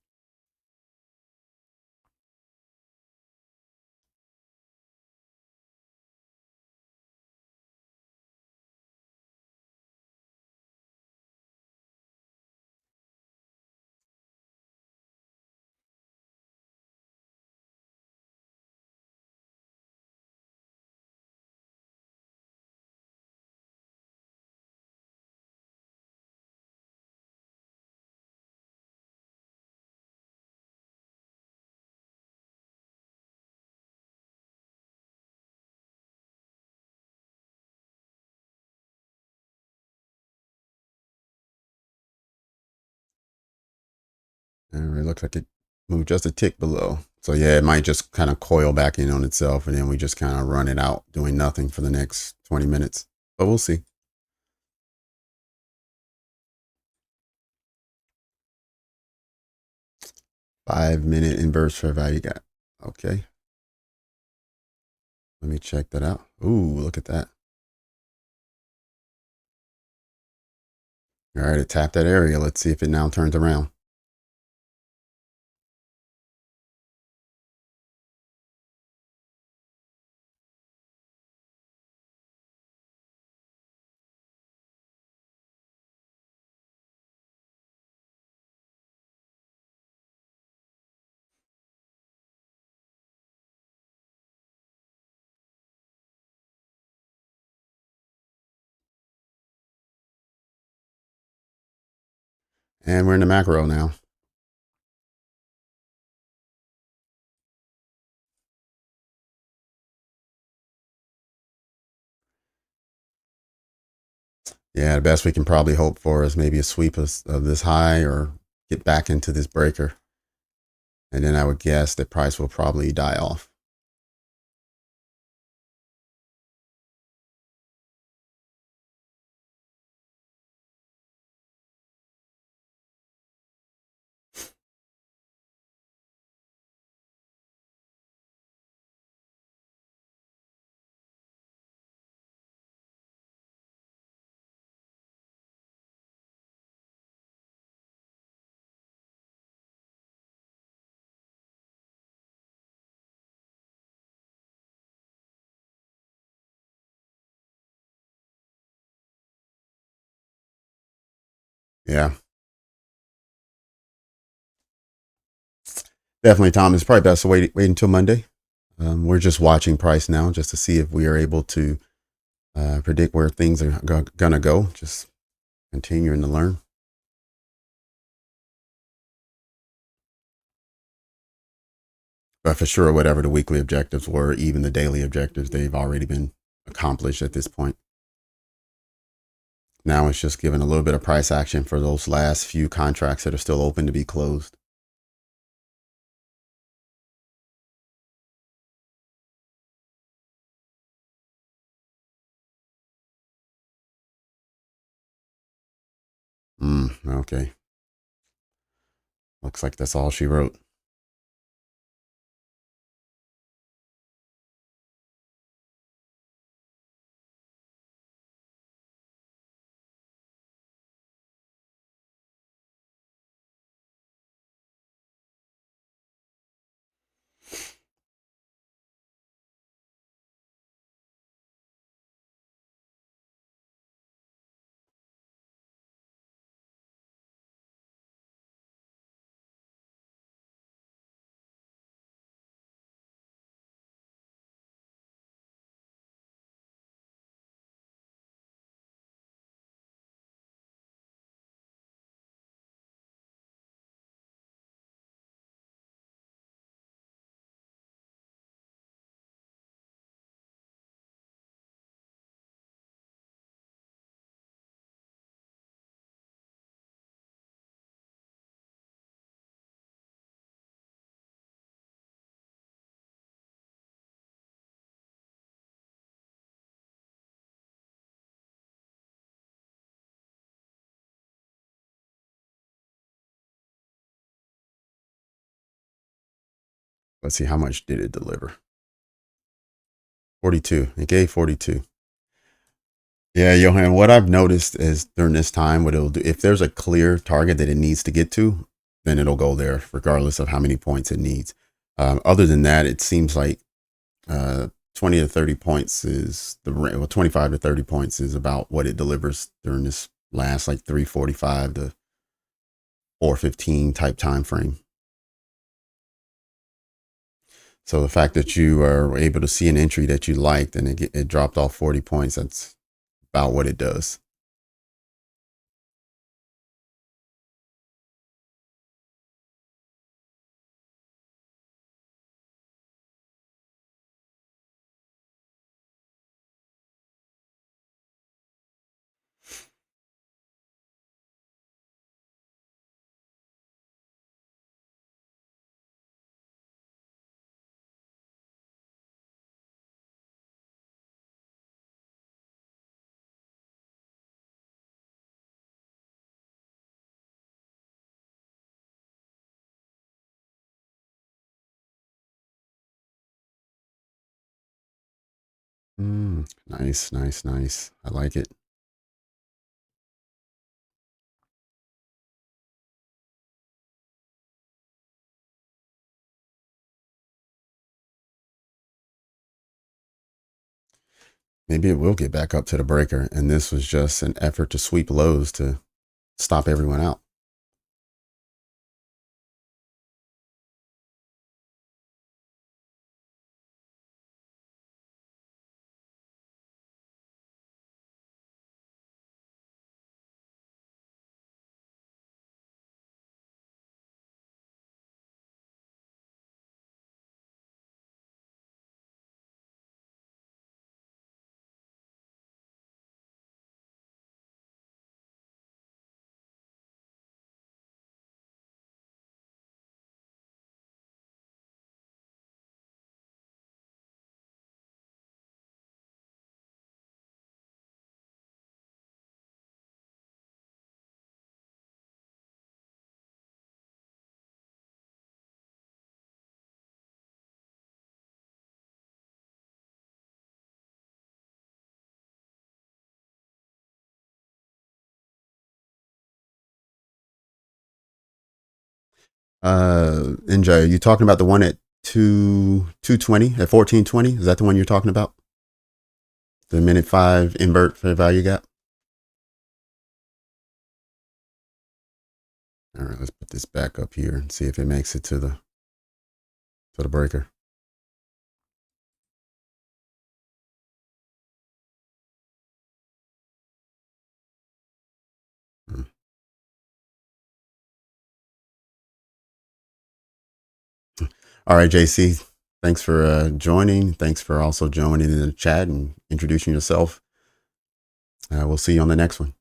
And it looks like it moved just a tick below. So yeah, it might just kind of coil back in on itself, and then we just kind of run it out doing nothing for the next 20 minutes. But we'll see. 5 minute inverse fair value gap. Okay. Let me check that out. Ooh, look at that. All right, it tapped that area. Let's see if it now turns around. And we're in the macro now. Yeah, the best we can probably hope for is maybe a sweep of this high or get back into this breaker. And then I would guess the price will probably die off. Yeah, definitely, Tom. It's probably best to wait until Monday. We're just watching price now just to see if we are able to predict where things are going to go. Just continuing to learn. But for sure, whatever the weekly objectives were, even the daily objectives, they've already been accomplished at this point. Now it's just giving a little bit of price action for those last few contracts that are still open to be closed. Okay. Looks like that's all she wrote. Let's see, how much did it deliver? 42. It gave 42. Yeah, Johan, what I've noticed is during this time, what it'll do, if there's a clear target that it needs to get to, then it'll go there, regardless of how many points it needs. Other than that, it seems like 20 to 30 points is well, 25 to 30 points is about what it delivers during this last like 345 to 415 type time frame. So the fact that you are able to see an entry that you liked and it dropped off 40 points, that's about what it does. Nice, nice, nice. I like it. Maybe it will get back up to the breaker. And this was just an effort to sweep lows to stop everyone out. NJ, are you talking about the one at 220 at 1420? Is that the one you're talking about? The minute 5 invert fair value gap? All right, let's put this back up here and see if it makes it to the breaker. All right, JC, thanks for joining. Thanks for also joining in the chat and introducing yourself. We'll see you on the next one.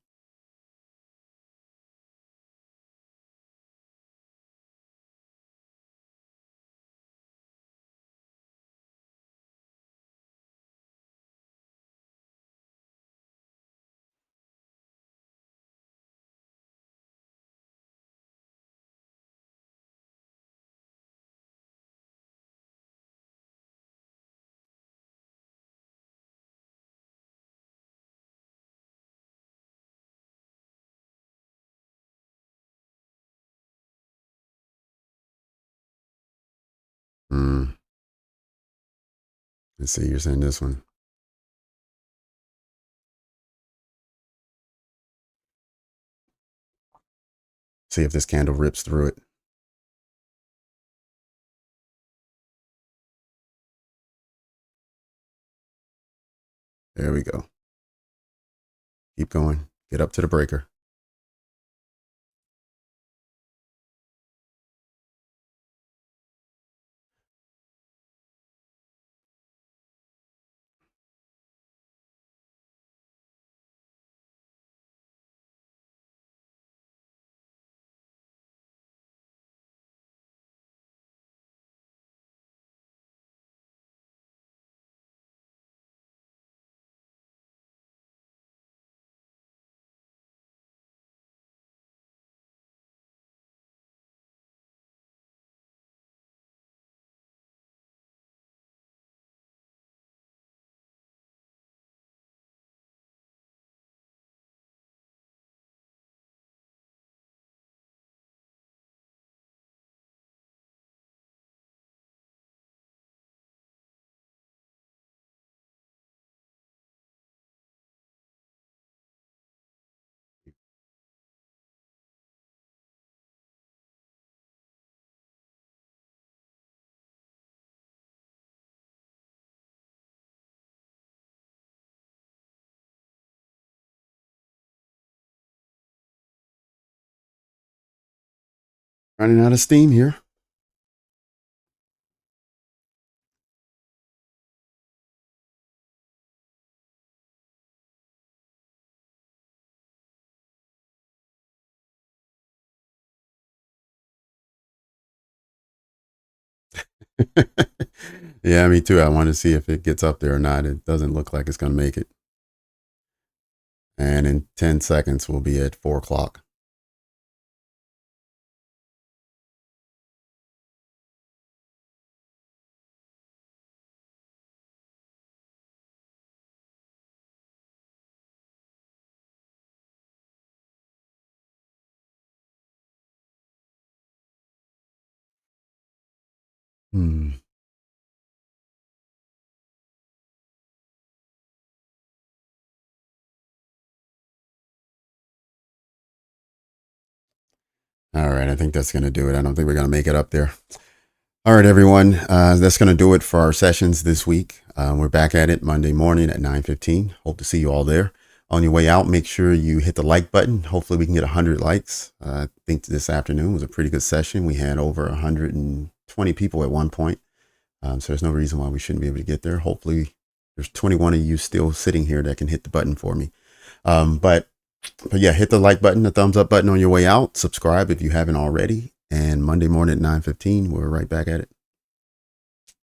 Let's see, you're saying this one. See if this candle rips through it. There we go. Keep going. Get up to the breaker. Running out of steam here. Yeah, me too. I want to see if it gets up there or not. It doesn't look like it's going to make it. And in 10 seconds, we'll be at 4 o'clock. All right, I think that's going to do it. I don't think we're going to make it up there. All right, everyone. That's going to do it for our sessions this week. We're back at it Monday morning at 9:15. Hope to see you all there. On your way out, make sure you hit the like button. Hopefully we can get 100 likes. I think this afternoon was a pretty good session. We had over 120 people at one point. So there's no reason why we shouldn't be able to get there. Hopefully there's 21 of you still sitting here that can hit the button for me. But yeah, hit the like button, the thumbs up button on your way out. Subscribe if you haven't already. And Monday morning at 9:15, we're right back at it.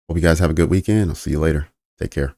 Hope you guys have a good weekend. I'll see you later. Take care.